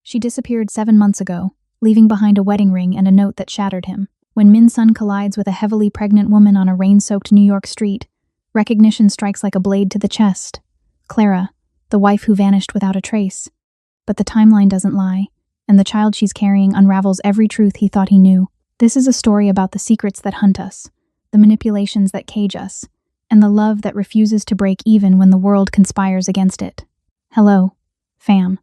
She disappeared 7 months ago, leaving behind a wedding ring and a note that shattered him. When Min-sun collides with a heavily pregnant woman on a rain-soaked New York street, recognition strikes like a blade to the chest. Clara, the wife who vanished without a trace. But the timeline doesn't lie, and the child she's carrying unravels every truth he thought he knew. This is a story about the secrets that hunt us, the manipulations that cage us, and the love that refuses to break even when the world conspires against it. Hello, fam.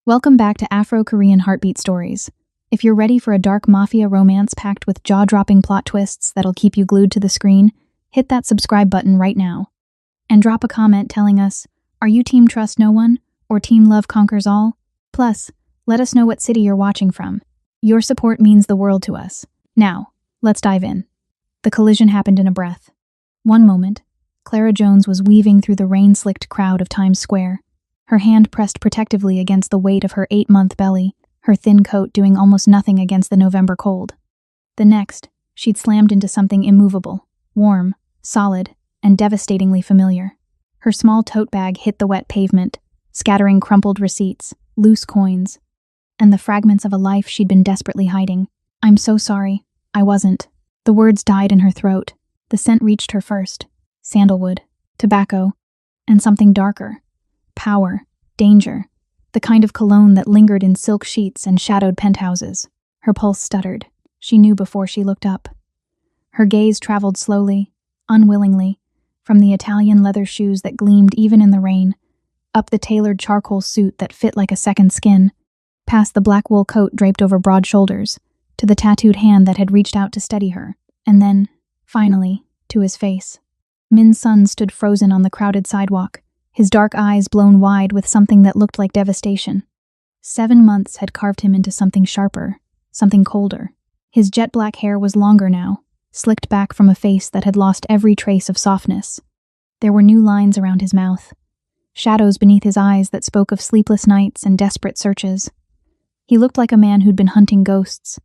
Welcome back to Afro-Korean Heartbeat Stories. If you're ready for a dark mafia romance packed with jaw-dropping plot twists that'll keep you glued to the screen, hit that subscribe button right now. And drop a comment telling us, are you Team Trust No One or Team Love Conquers All? Plus, let us know what city you're watching from. Your support means the world to us. Now, let's dive in. The collision happened in a breath. One moment, Clara Jones was weaving through the rain-slicked crowd of Times Square, her hand pressed protectively against the weight of her 8-month belly, her thin coat doing almost nothing against the November cold. The next, she'd slammed into something immovable, warm, solid, and devastatingly familiar. Her small tote bag hit the wet pavement, scattering crumpled receipts, loose coins, and the fragments of a life she'd been desperately hiding. I'm so sorry. I wasn't. The words died in her throat. The scent reached her first. Sandalwood, tobacco, and something darker. Power, danger, the kind of cologne that lingered in silk sheets and shadowed penthouses. Her pulse stuttered. She knew before she looked up. Her gaze traveled slowly, unwillingly, from the Italian leather shoes that gleamed even in the rain, up the tailored charcoal suit that fit like a second skin, past the black wool coat draped over broad shoulders, to the tattooed hand that had reached out to steady her, and then, finally, to his face. Min-sun stood frozen on the crowded sidewalk, his dark eyes blown wide with something that looked like devastation. 7 months had carved him into something sharper, something colder. His jet-black hair was longer now, slicked back from a face that had lost every trace of softness. There were new lines around his mouth, shadows beneath his eyes that spoke of sleepless nights and desperate searches. He looked like a man who'd been hunting ghosts,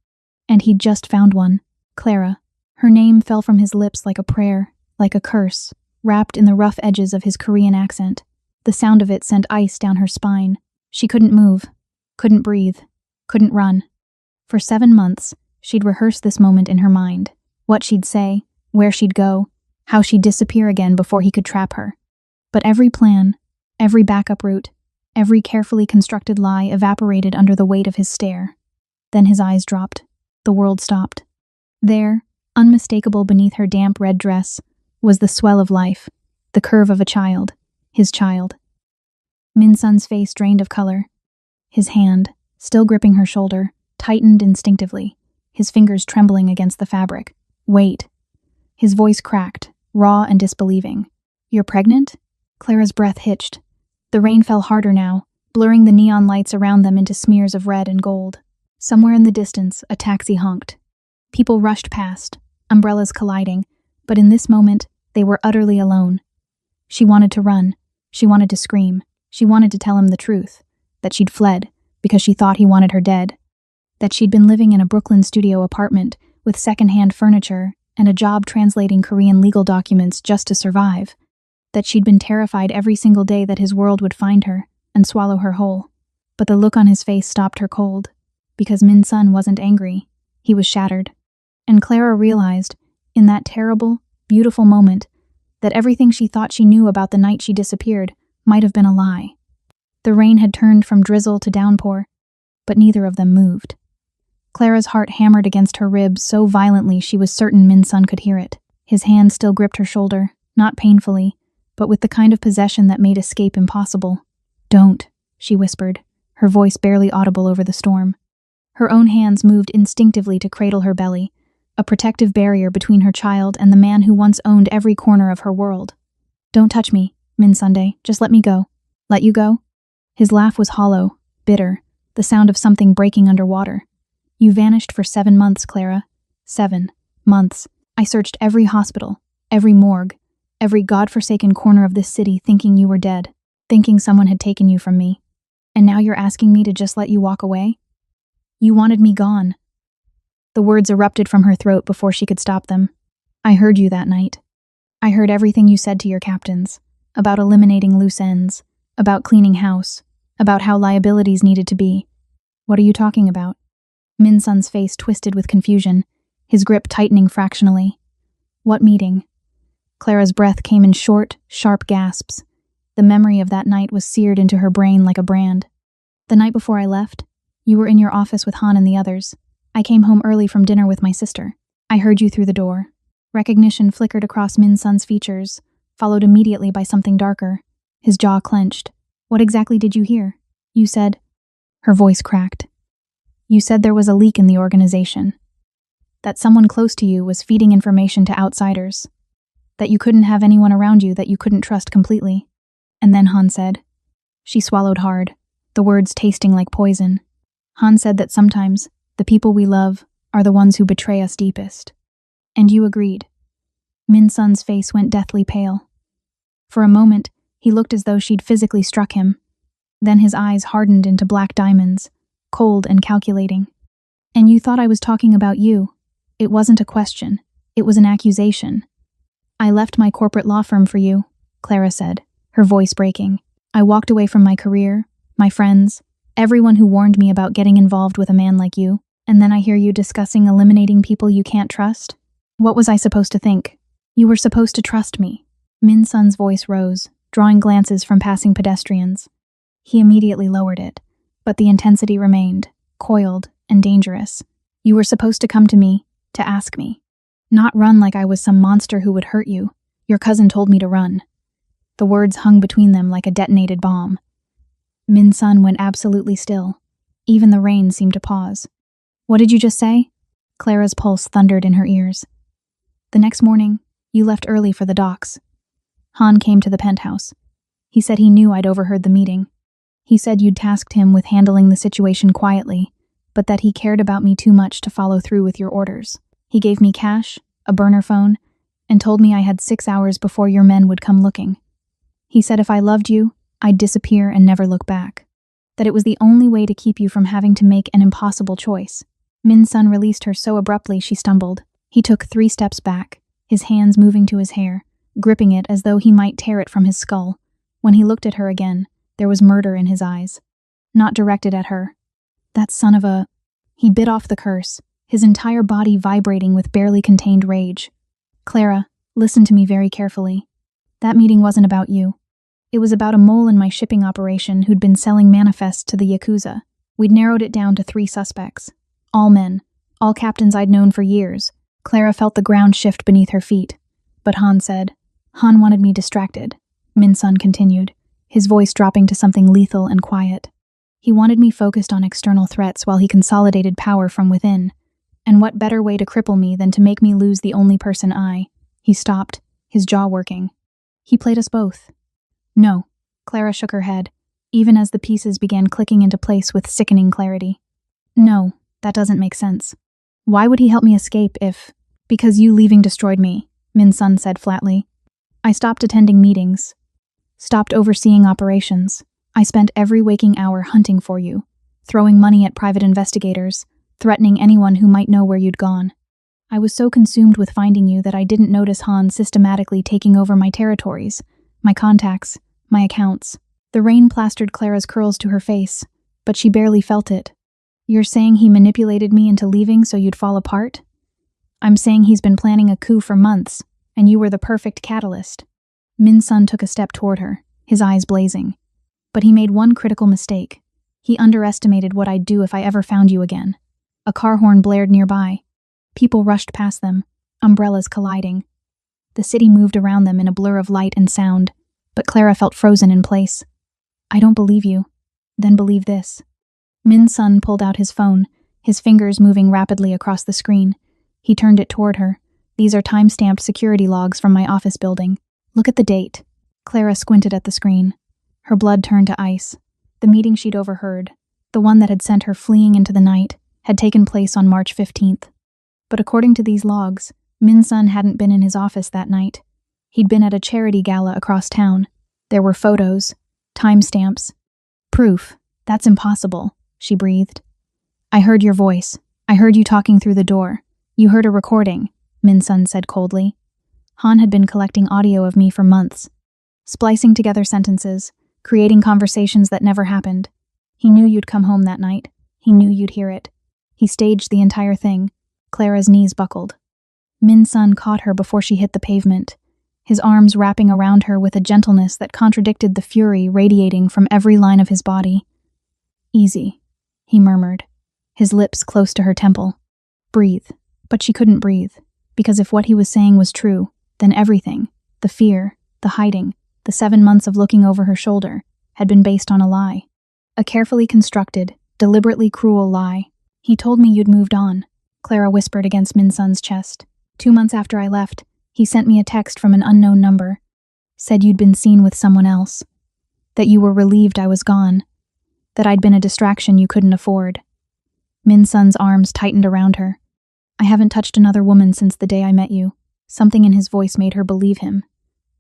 and he'd just found one, Clara. Her name fell from his lips like a prayer, like a curse, wrapped in the rough edges of his Korean accent. The sound of it sent ice down her spine. She couldn't move, couldn't breathe, couldn't run. For 7 months, she'd rehearsed this moment in her mind. What she'd say, where she'd go, how she'd disappear again before he could trap her. But every plan, every backup route, every carefully constructed lie evaporated under the weight of his stare. Then his eyes dropped. The world stopped. There, unmistakable beneath her damp red dress, was the swell of life, the curve of a child, his child. Min-sun's face drained of color. His hand, still gripping her shoulder, tightened instinctively, his fingers trembling against the fabric. Wait. His voice cracked, raw and disbelieving. You're pregnant? Clara's breath hitched. The rain fell harder now, blurring the neon lights around them into smears of red and gold. Somewhere in the distance, a taxi honked. People rushed past, umbrellas colliding, but in this moment, they were utterly alone. She wanted to run. She wanted to scream. She wanted to tell him the truth, that she'd fled because she thought he wanted her dead, that she'd been living in a Brooklyn studio apartment with second-hand furniture and a job translating Korean legal documents just to survive, that she'd been terrified every single day that his world would find her and swallow her whole. But the look on his face stopped her cold, because Min-sun wasn't angry. He was shattered. And Clara realized, in that terrible, beautiful moment, that everything she thought she knew about the night she disappeared might have been a lie. The rain had turned from drizzle to downpour, but neither of them moved. Clara's heart hammered against her ribs so violently she was certain Min-sun could hear it. His hand still gripped her shoulder, not painfully, but with the kind of possession that made escape impossible. Don't, she whispered, her voice barely audible over the storm. Her own hands moved instinctively to cradle her belly, a protective barrier between her child and the man who once owned every corner of her world. Don't touch me, Min-sundae, just let me go. Let you go? His laugh was hollow, bitter, the sound of something breaking underwater. You vanished for 7 months, Clara. 7 months. I searched every hospital, every morgue, every godforsaken corner of this city thinking you were dead, thinking someone had taken you from me. And now you're asking me to just let you walk away? You wanted me gone. The words erupted from her throat before she could stop them. I heard you that night. I heard everything you said to your captains, about eliminating loose ends, about cleaning house, about how liabilities needed to be. What are you talking about? Min Sun's face twisted with confusion, his grip tightening fractionally. What meeting? Clara's breath came in short, sharp gasps. The memory of that night was seared into her brain like a brand. The night before I left, you were in your office with Han and the others. I came home early from dinner with my sister. I heard you through the door. Recognition flickered across Min Sun's features, followed immediately by something darker. His jaw clenched. What exactly did you hear? You said... Her voice cracked. You said there was a leak in the organization. That someone close to you was feeding information to outsiders. That you couldn't have anyone around you that you couldn't trust completely. And then Han said... She swallowed hard, the words tasting like poison. Han said that sometimes the people we love are the ones who betray us deepest. And you agreed. Min Sun's face went deathly pale. For a moment, he looked as though she'd physically struck him. Then his eyes hardened into black diamonds, cold and calculating. And you thought I was talking about you. It wasn't a question. It was an accusation. I left my corporate law firm for you, Clara said, her voice breaking. I walked away from my career, my friends, everyone who warned me about getting involved with a man like you, and then I hear you discussing eliminating people you can't trust? What was I supposed to think? You were supposed to trust me. Min Sun's voice rose, drawing glances from passing pedestrians. He immediately lowered it, but the intensity remained, coiled and dangerous. You were supposed to come to me, to ask me. Not run like I was some monster who would hurt you. Your cousin told me to run. The words hung between them like a detonated bomb. Min Sun went absolutely still. Even the rain seemed to pause. What did you just say? Clara's pulse thundered in her ears. The next morning, you left early for the docks. Han came to the penthouse. He said he knew I'd overheard the meeting. He said you'd tasked him with handling the situation quietly, but that he cared about me too much to follow through with your orders. He gave me cash, a burner phone, and told me I had 6 hours before your men would come looking. He said if I loved you, I'd disappear and never look back. That it was the only way to keep you from having to make an impossible choice. Min Sun released her so abruptly she stumbled. He took 3 steps back, his hands moving to his hair, gripping it as though he might tear it from his skull. When he looked at her again, there was murder in his eyes. Not directed at her. That son of a... He bit off the curse, his entire body vibrating with barely contained rage. Clara, listen to me very carefully. That meeting wasn't about you. It was about a mole in my shipping operation who'd been selling manifests to the Yakuza. We'd narrowed it down to 3 suspects. All men. All captains I'd known for years. Clara felt the ground shift beneath her feet. But Han said, Han wanted me distracted. Min Sun continued, his voice dropping to something lethal and quiet. He wanted me focused on external threats while he consolidated power from within. And what better way to cripple me than to make me lose the only person I... He stopped, his jaw working. He played us both. No, Clara shook her head, even as the pieces began clicking into place with sickening clarity. No, that doesn't make sense. Why would he help me escape if... Because you leaving destroyed me, Min Sun said flatly. I stopped attending meetings. Stopped overseeing operations. I spent every waking hour hunting for you, throwing money at private investigators, threatening anyone who might know where you'd gone. I was so consumed with finding you that I didn't notice Han systematically taking over my territories, my contacts, my accounts. The rain plastered Clara's curls to her face, but she barely felt it. You're saying he manipulated me into leaving so you'd fall apart? I'm saying he's been planning a coup for months, and you were the perfect catalyst. Min Sun took a step toward her, his eyes blazing. But he made one critical mistake. He underestimated what I'd do if I ever found you again. A car horn blared nearby. People rushed past them, umbrellas colliding. The city moved around them in a blur of light and sound, but Clara felt frozen in place. I don't believe you. Then believe this. Min Sun pulled out his phone, his fingers moving rapidly across the screen. He turned it toward her. These are time-stamped security logs from my office building. Look at the date. Clara squinted at the screen. Her blood turned to ice. The meeting she'd overheard, the one that had sent her fleeing into the night, had taken place on March 15th. But according to these logs, Min Sun hadn't been in his office that night. He'd been at a charity gala across town. There were photos, timestamps. Proof. That's impossible, she breathed. I heard your voice. I heard you talking through the door. You heard a recording, Min Sun said coldly. Han had been collecting audio of me for months, splicing together sentences, creating conversations that never happened. He knew you'd come home that night. He knew you'd hear it. He staged the entire thing. Clara's knees buckled. Min Sun caught her before she hit the pavement, his arms wrapping around her with a gentleness that contradicted the fury radiating from every line of his body. "Easy," he murmured, his lips close to her temple. "Breathe." But she couldn't breathe, because if what he was saying was true, then everything, the fear, the hiding, the 7 months of looking over her shoulder, had been based on a lie. A carefully constructed, deliberately cruel lie. "He told me you'd moved on," Clara whispered against Min Sun's chest. "2 months after I left, he sent me a text from an unknown number. Said you'd been seen with someone else. That you were relieved I was gone. That I'd been a distraction you couldn't afford." Min Sun's arms tightened around her. "I haven't touched another woman since the day I met you." Something in his voice made her believe him,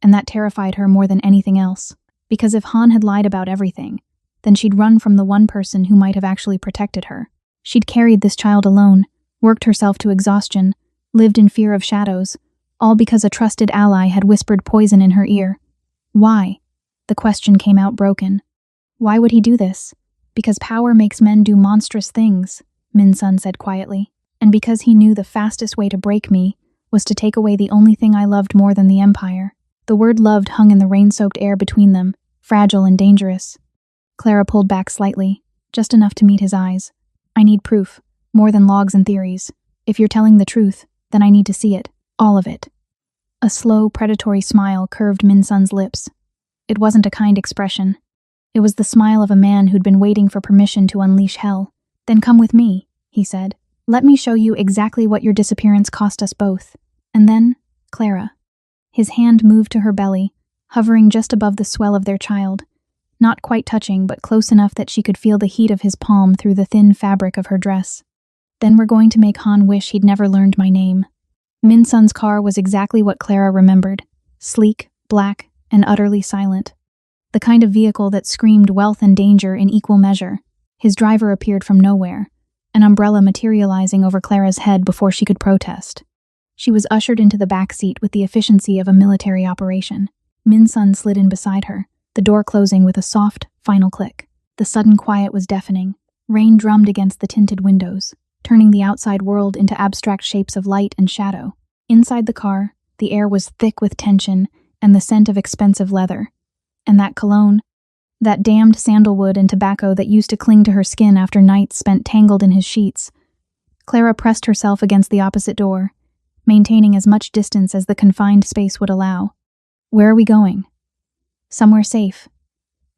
and that terrified her more than anything else. Because if Han had lied about everything, then she'd run from the one person who might have actually protected her. She'd carried this child alone, worked herself to exhaustion, lived in fear of shadows, all because a trusted ally had whispered poison in her ear. Why? The question came out broken. Why would he do this? Because power makes men do monstrous things, Min Sun said quietly. And because he knew the fastest way to break me was to take away the only thing I loved more than the Empire. The word loved hung in the rain-soaked air between them, fragile and dangerous. Clara pulled back slightly, just enough to meet his eyes. "I need proof, more than logs and theories. If you're telling the truth, then I need to see it, all of it." A slow, predatory smile curved Min Sun's lips. It wasn't a kind expression. It was the smile of a man who'd been waiting for permission to unleash hell. "Then come with me," he said. "Let me show you exactly what your disappearance cost us both. And then, Clara." His hand moved to her belly, hovering just above the swell of their child, not quite touching, but close enough that she could feel the heat of his palm through the thin fabric of her dress. "Then we're going to make Han wish he'd never learned my name." Min Sun's car was exactly what Clara remembered, sleek, black, and utterly silent. The kind of vehicle that screamed wealth and danger in equal measure. His driver appeared from nowhere, an umbrella materializing over Clara's head before she could protest. She was ushered into the back seat with the efficiency of a military operation. Min Sun slid in beside her, the door closing with a soft, final click. The sudden quiet was deafening. Rain drummed against the tinted windows, turning the outside world into abstract shapes of light and shadow. Inside the car, the air was thick with tension and the scent of expensive leather. And that cologne, that damned sandalwood and tobacco that used to cling to her skin after nights spent tangled in his sheets. Clara pressed herself against the opposite door, maintaining as much distance as the confined space would allow. "Where are we going?" "Somewhere safe,"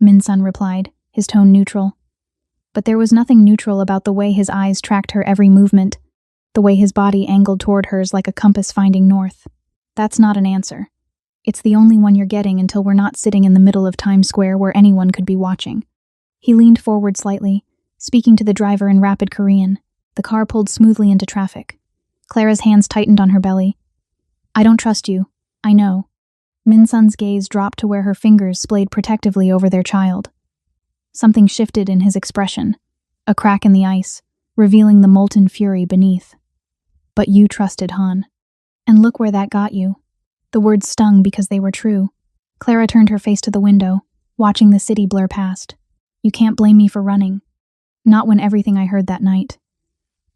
Min Sun replied, his tone neutral. But there was nothing neutral about the way his eyes tracked her every movement, the way his body angled toward hers like a compass finding north. "That's not an answer. It's the only one you're getting until we're not sitting in the middle of Times Square where anyone could be watching." He leaned forward slightly, speaking to the driver in rapid Korean. The car pulled smoothly into traffic. Clara's hands tightened on her belly. "I don't trust you. I know." Min Sun's gaze dropped to where her fingers splayed protectively over their child. Something shifted in his expression, a crack in the ice, revealing the molten fury beneath. "But you trusted Han. And look where that got you." The words stung because they were true. Clara turned her face to the window, watching the city blur past. "You can't blame me for running. Not when everything I heard that night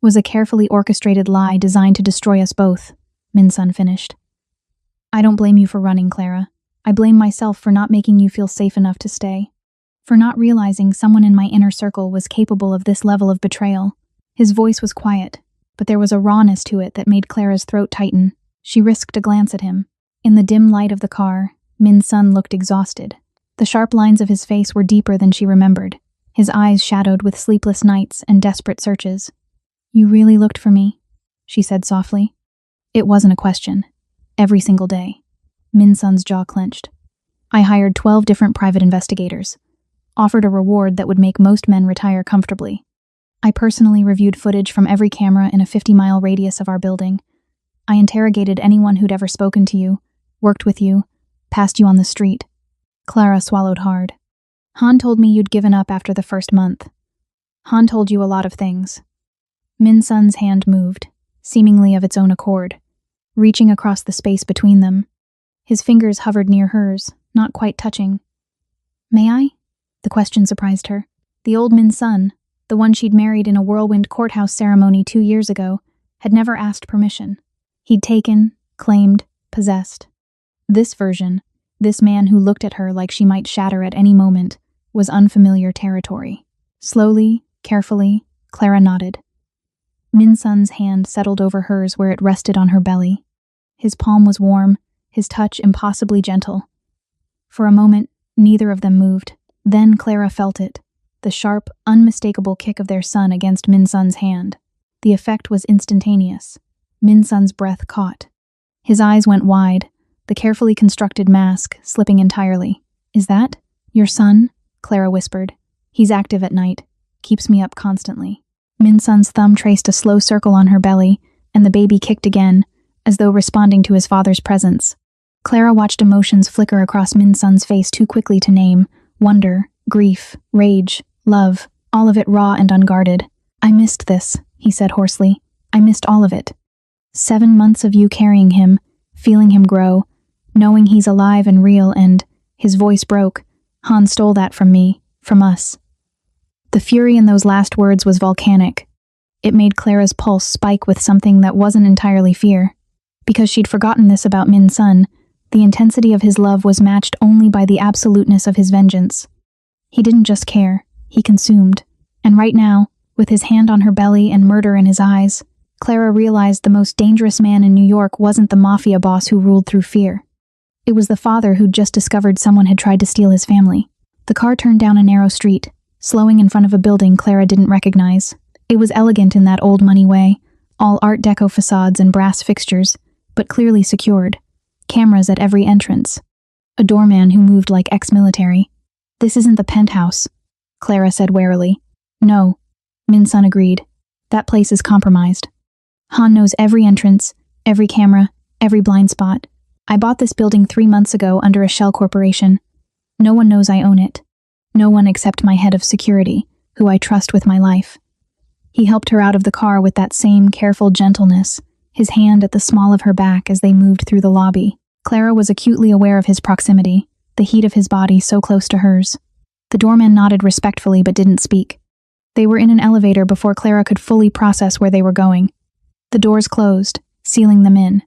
was a carefully orchestrated lie designed to destroy us both," Min Sun finished. "I don't blame you for running, Clara. I blame myself for not making you feel safe enough to stay. For not realizing someone in my inner circle was capable of this level of betrayal." His voice was quiet, but there was a rawness to it that made Clara's throat tighten. She risked a glance at him. In the dim light of the car, Min Sun looked exhausted. The sharp lines of his face were deeper than she remembered, his eyes shadowed with sleepless nights and desperate searches. "You really looked for me," she said softly. It wasn't a question. Every single day. Min Sun's jaw clenched. "I hired 12 different private investigators, offered a reward that would make most men retire comfortably. I personally reviewed footage from every camera in a 50-mile radius of our building. I interrogated anyone who'd ever spoken to you, worked with you, passed you on the street." Clara swallowed hard. "Han told me you'd given up after the first month. Han told you a lot of things." Min Sun's hand moved, seemingly of its own accord, reaching across the space between them. His fingers hovered near hers, not quite touching. "May I?" The question surprised her. The old Min Sun, the one she'd married in a whirlwind courthouse ceremony 2 years ago, had never asked permission. He'd taken, claimed, possessed. This version, this man who looked at her like she might shatter at any moment, was unfamiliar territory. Slowly, carefully, Clara nodded. Min Sun's hand settled over hers where it rested on her belly. His palm was warm, his touch impossibly gentle. For a moment, neither of them moved. Then Clara felt it, the sharp, unmistakable kick of their son against Min Sun's hand. The effect was instantaneous. Min Sun's breath caught. His eyes went wide, the carefully constructed mask slipping entirely. "Is that your son?" Clara whispered. "He's active at night, keeps me up constantly." Min Sun's thumb traced a slow circle on her belly, and the baby kicked again, as though responding to his father's presence. Clara watched emotions flicker across Min Sun's face too quickly to name: wonder, grief, rage, love, all of it raw and unguarded. "I missed this," he said hoarsely. "I missed all of it. 7 months of you carrying him, feeling him grow, knowing he's alive and real, and..." His voice broke. "Han stole that from me, from us." The fury in those last words was volcanic. It made Clara's pulse spike with something that wasn't entirely fear. Because she'd forgotten this about Min Sun, the intensity of his love was matched only by the absoluteness of his vengeance. He didn't just care, he consumed. And right now, with his hand on her belly and murder in his eyes, Clara realized the most dangerous man in New York wasn't the Mafia boss who ruled through fear. It was the father who'd just discovered someone had tried to steal his family. The car turned down a narrow street, slowing in front of a building Clara didn't recognize. It was elegant in that old money way, all Art Deco facades and brass fixtures, but clearly secured. Cameras at every entrance. A doorman who moved like ex-military. "This isn't the penthouse," Clara said warily. "No," Min Sun agreed. "That place is compromised. Han knows every entrance, every camera, every blind spot. I bought this building 3 months ago under a shell corporation. No one knows I own it. No one except my head of security, who I trust with my life." He helped her out of the car with that same careful gentleness, his hand at the small of her back as they moved through the lobby. Clara was acutely aware of his proximity, the heat of his body so close to hers. The doorman nodded respectfully but didn't speak. They were in an elevator before Clara could fully process where they were going. The doors closed, sealing them in.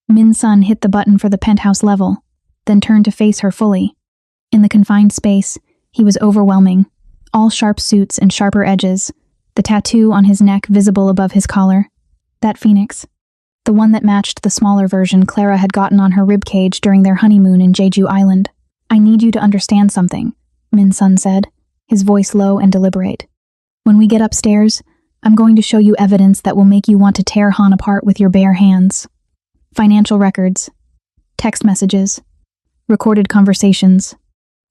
Min Sun hit the button for the penthouse level, then turned to face her fully. In the confined space, he was overwhelming. All sharp suits and sharper edges, the tattoo on his neck visible above his collar. That phoenix. The one that matched the smaller version Clara had gotten on her ribcage during their honeymoon in Jeju Island. "I need you to understand something," Min Sun said, his voice low and deliberate. "When we get upstairs, I'm going to show you evidence that will make you want to tear Han apart with your bare hands. Financial records, text messages, recorded conversations.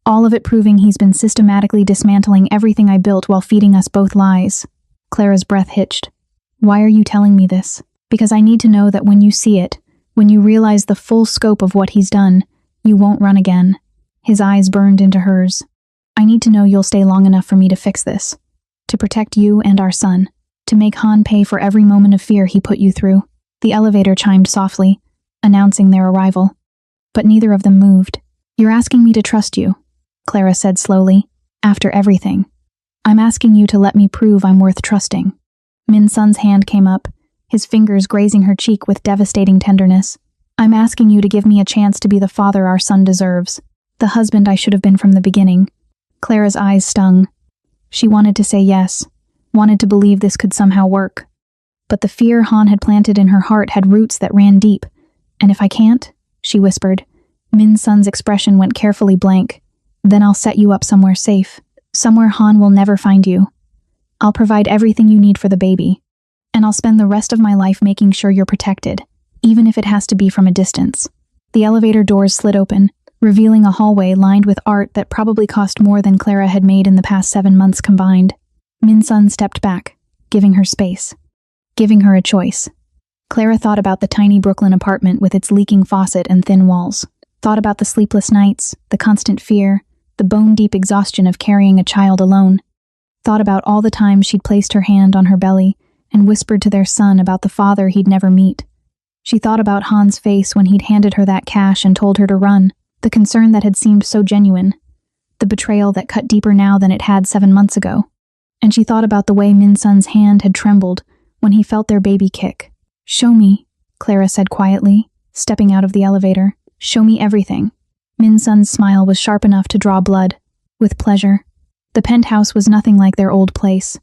All of it proving he's been systematically dismantling everything I built while feeding us both lies." Clara's breath hitched. "Why are you telling me this?" "Because I need to know that when you see it, when you realize the full scope of what he's done, you won't run again." His eyes burned into hers. "I need to know you'll stay long enough for me to fix this. To protect you and our son. To make Han pay for every moment of fear he put you through." The elevator chimed softly, announcing their arrival. But neither of them moved. "You're asking me to trust you," Clara said slowly. "After everything. I'm asking you to let me prove I'm worth trusting." Min Sun's hand came up, his fingers grazing her cheek with devastating tenderness. "I'm asking you to give me a chance to be the father our son deserves, the husband I should have been from the beginning." Clara's eyes stung. She wanted to say yes, wanted to believe this could somehow work. But the fear Han had planted in her heart had roots that ran deep. "And if I can't?" she whispered. Min Sun's expression went carefully blank. "Then I'll set you up somewhere safe, somewhere Han will never find you. I'll provide everything you need for the baby. And I'll spend the rest of my life making sure you're protected, even if it has to be from a distance." The elevator doors slid open, revealing a hallway lined with art that probably cost more than Clara had made in the past 7 months combined. Min Sun stepped back, giving her space, giving her a choice. Clara thought about the tiny Brooklyn apartment with its leaking faucet and thin walls, thought about the sleepless nights, the constant fear, the bone-deep exhaustion of carrying a child alone, thought about all the times she'd placed her hand on her belly and whispered to their son about the father he'd never meet. She thought about Han's face when he'd handed her that cash and told her to run, the concern that had seemed so genuine, the betrayal that cut deeper now than it had 7 months ago. and she thought about the way Min Sun's hand had trembled when he felt their baby kick. "Show me," Clara said quietly, stepping out of the elevator. "Show me everything." Min Sun's smile was sharp enough to draw blood. With pleasure. The penthouse was nothing like their old place.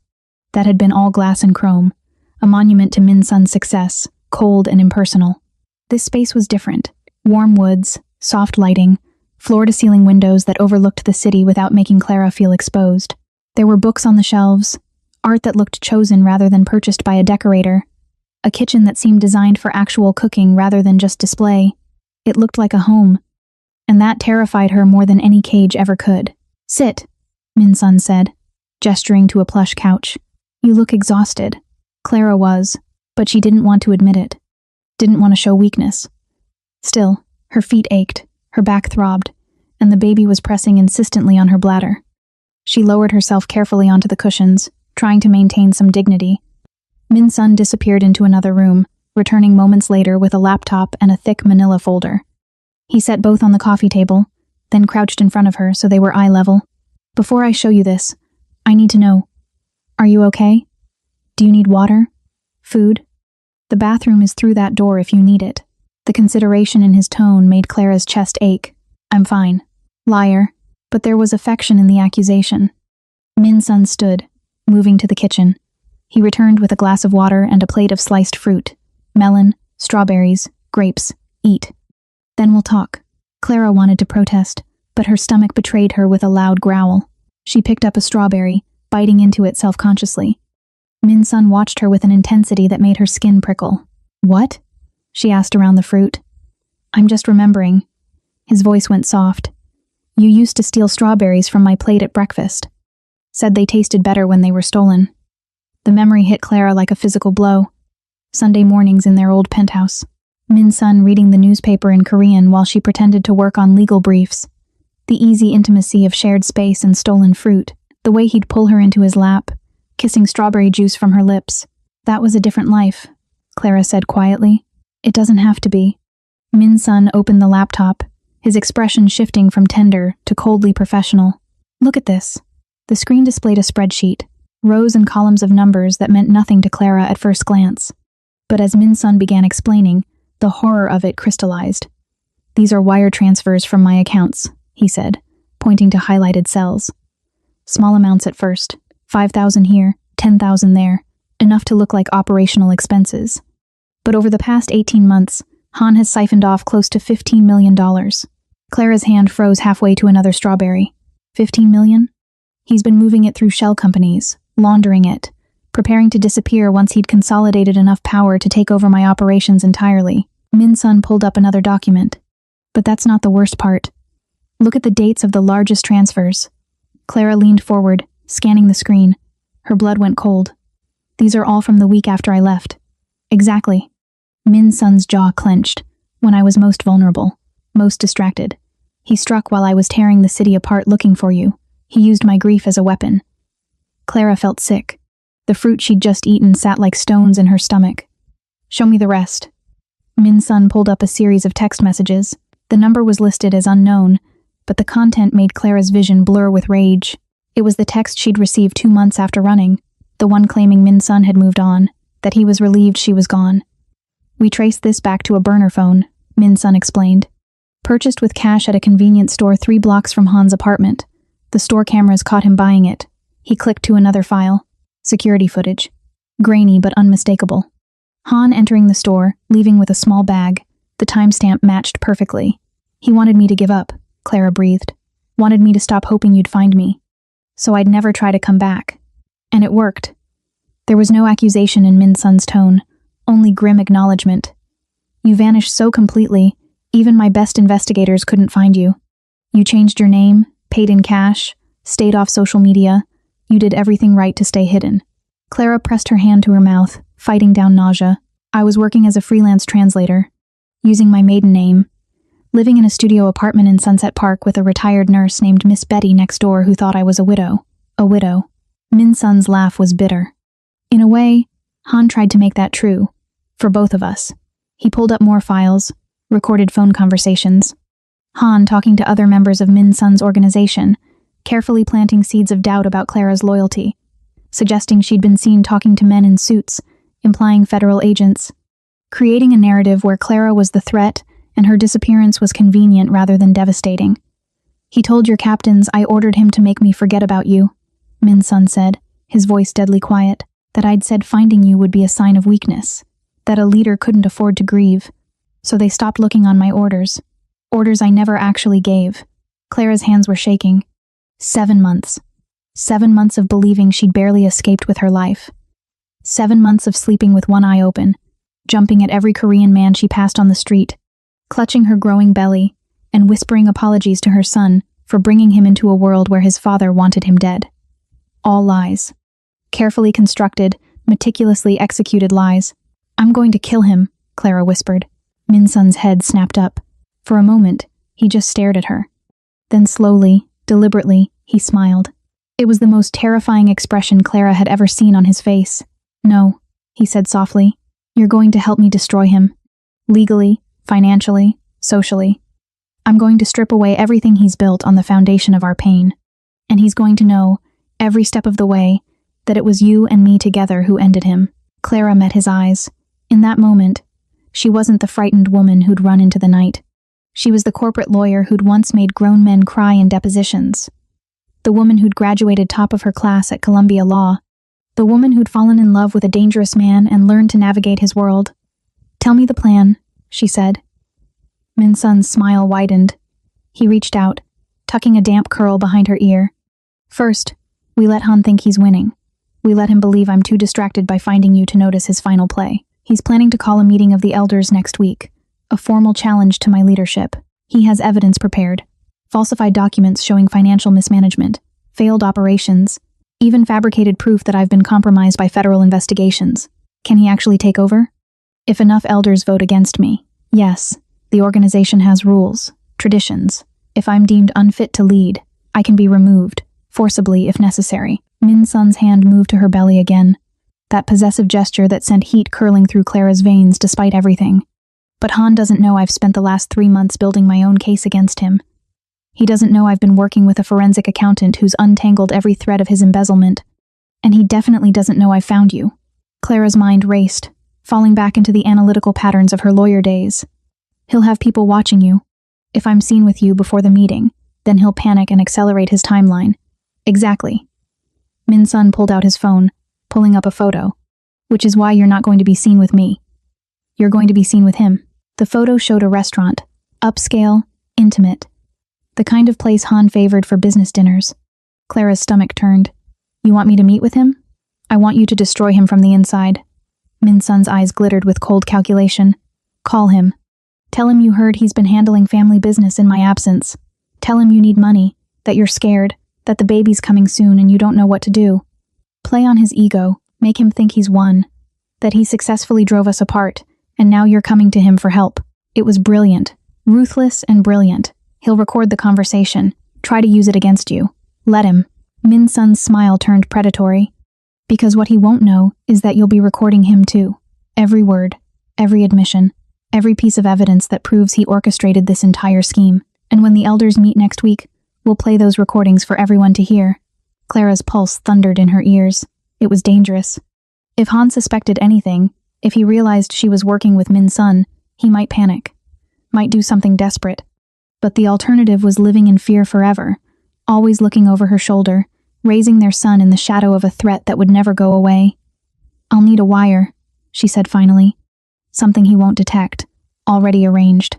That had been all glass and chrome, a monument to Min Sun's success, cold and impersonal. This space was different. Warm woods, soft lighting, floor-to-ceiling windows that overlooked the city without making Clara feel exposed. There were books on the shelves, art that looked chosen rather than purchased by a decorator, a kitchen that seemed designed for actual cooking rather than just display. It looked like a home, and that terrified her more than any cage ever could. "Sit," Min Sun said, gesturing to a plush couch. "You look exhausted." Clara was, but she didn't want to admit it. Didn't want to show weakness. Still, her feet ached, her back throbbed, and the baby was pressing insistently on her bladder. She lowered herself carefully onto the cushions, trying to maintain some dignity. Min Sun disappeared into another room, returning moments later with a laptop and a thick manila folder. He set both on the coffee table, then crouched in front of her so they were eye level. "Before I show you this, I need to know, are you okay? Do you need water? Food? The bathroom is through that door if you need it." The consideration in his tone made Clara's chest ache. "I'm fine." Liar. But there was affection in the accusation. Min Sun stood, moving to the kitchen. He returned with a glass of water and a plate of sliced fruit. Melon, strawberries, grapes. "Eat. Then we'll talk." Clara wanted to protest, but her stomach betrayed her with a loud growl. She picked up a strawberry, biting into it self-consciously. Min Sun watched her with an intensity that made her skin prickle. "What?" she asked around the fruit. "I'm just remembering." His voice went soft. "You used to steal strawberries from my plate at breakfast. Said they tasted better when they were stolen." The memory hit Clara like a physical blow. Sunday mornings in their old penthouse. Min Sun reading the newspaper in Korean while she pretended to work on legal briefs. The easy intimacy of shared space and stolen fruit. The way he'd pull her into his lap, kissing strawberry juice from her lips. "That was a different life," Clara said quietly. "It doesn't have to be." Min Sun opened the laptop, his expression shifting from tender to coldly professional. "Look at this." The screen displayed a spreadsheet, rows and columns of numbers that meant nothing to Clara at first glance. But as Min Sun began explaining, the horror of it crystallized. "These are wire transfers from my accounts," he said, pointing to highlighted cells. "Small amounts at first, 5,000 here, 10,000 there, enough to look like operational expenses. But over the past 18 months, Han has siphoned off close to $15 million. Clara's hand froze halfway to another strawberry. 15 million? He's been moving it through shell companies, laundering it, preparing to disappear once he'd consolidated enough power to take over my operations entirely. Min Sun pulled up another document. But that's not the worst part. Look at the dates of the largest transfers. Clara leaned forward, scanning the screen. Her blood went cold. These are all from the week after I left. Exactly. Min Sun's jaw clenched, when I was most vulnerable, most distracted. He struck while I was tearing the city apart looking for you. He used my grief as a weapon. Clara felt sick. The fruit she'd just eaten sat like stones in her stomach. "Show me the rest." Min Sun pulled up a series of text messages. The number was listed as unknown, but the content made Clara's vision blur with rage. It was the text she'd received 2 months after running, the one claiming Min Sun had moved on, that he was relieved she was gone. "We traced this back to a burner phone," Min Sun explained. "Purchased with cash at a convenience store 3 blocks from Han's apartment. The store cameras caught him buying it." He clicked to another file. Security footage. Grainy but unmistakable. Han entering the store, leaving with a small bag. The timestamp matched perfectly. "He wanted me to give up," Clara breathed. "Wanted me to stop hoping you'd find me. So I'd never try to come back." And it worked. There was no accusation in Min Sun's tone, only grim acknowledgement. "You vanished so completely, even my best investigators couldn't find you. You changed your name, paid in cash, stayed off social media. You did everything right to stay hidden." Clara pressed her hand to her mouth, fighting down nausea. "I was working as a freelance translator, using my maiden name, living in a studio apartment in Sunset Park with a retired nurse named Miss Betty next door who thought I was a widow. A widow." Min Sun's laugh was bitter. "In a way, Han tried to make that true. For both of us." He pulled up more files, recorded phone conversations. Han talking to other members of Min Sun's organization, carefully planting seeds of doubt about Clara's loyalty. suggesting she'd been seen talking to men in suits, implying federal agents, creating a narrative where Clara was the threat and her disappearance was convenient rather than devastating. "He told your captains I ordered him to make me forget about you," Min Sun said, his voice deadly quiet, "that I'd said finding you would be a sign of weakness, that a leader couldn't afford to grieve. So they stopped looking on my orders. Orders I never actually gave." Clara's hands were shaking. 7 months. 7 months of believing she'd barely escaped with her life. 7 months of sleeping with one eye open, jumping at every Korean man she passed on the street, clutching her growing belly, and whispering apologies to her son for bringing him into a world where his father wanted him dead. All lies. Carefully constructed, meticulously executed lies. "I'm going to kill him," Clara whispered. Min Sun's head snapped up. For a moment, he just stared at her. Then slowly, deliberately, he smiled. It was the most terrifying expression Clara had ever seen on his face. "No," he said softly. "You're going to help me destroy him. Legally, financially, socially. I'm going to strip away everything he's built on the foundation of our pain. And he's going to know, every step of the way, that it was you and me together who ended him." Clara met his eyes. In that moment, she wasn't the frightened woman who'd run into the night. She was the corporate lawyer who'd once made grown men cry in depositions. The woman who'd graduated top of her class at Columbia Law. The woman who'd fallen in love with a dangerous man and learned to navigate his world. "Tell me the plan," she said. Min Sun's smile widened. He reached out, tucking a damp curl behind her ear. "First, we let Han think he's winning. We let him believe I'm too distracted by finding you to notice his final play. He's planning to call a meeting of the elders next week, a formal challenge to my leadership. He has evidence prepared. Falsified documents showing financial mismanagement, failed operations, even fabricated proof that I've been compromised by federal investigations. Can he actually take over? If enough elders vote against me, yes, the organization has rules, traditions. If I'm deemed unfit to lead, I can be removed, forcibly if necessary." Min Sun's hand moved to her belly again, that possessive gesture that sent heat curling through Clara's veins despite everything. "But Han doesn't know I've spent the last 3 months building my own case against him. He doesn't know I've been working with a forensic accountant who's untangled every thread of his embezzlement. And he definitely doesn't know I found you." Clara's mind raced, falling back into the analytical patterns of her lawyer days. "He'll have people watching you. If I'm seen with you before the meeting, then he'll panic and accelerate his timeline." "Exactly." Min Sun pulled out his phone, pulling up a photo. "Which is why you're not going to be seen with me. You're going to be seen with him." The photo showed a restaurant, upscale, intimate. The kind of place Han favored for business dinners. Clara's stomach turned. "You want me to meet with him? I want you to destroy him from the inside." Min Sun's eyes glittered with cold calculation. "Call him. Tell him you heard he's been handling family business in my absence. Tell him you need money, that you're scared, that the baby's coming soon and you don't know what to do. Play on his ego, make him think he's won, that he successfully drove us apart, and now you're coming to him for help." It was brilliant, ruthless and brilliant. He'll record the conversation, try to use it against you. Let him. Min Sun's smile turned predatory. "Because what he won't know is that you'll be recording him too. Every word, every admission, every piece of evidence that proves he orchestrated this entire scheme. And when the elders meet next week, we'll play those recordings for everyone to hear." Clara's pulse thundered in her ears. It was dangerous. If Han suspected anything, if he realized she was working with Min Sun, he might panic, might do something desperate. But the alternative was living in fear forever, always looking over her shoulder, raising their son in the shadow of a threat that would never go away. "I'll need a wire," she said finally. "Something he won't detect, already arranged.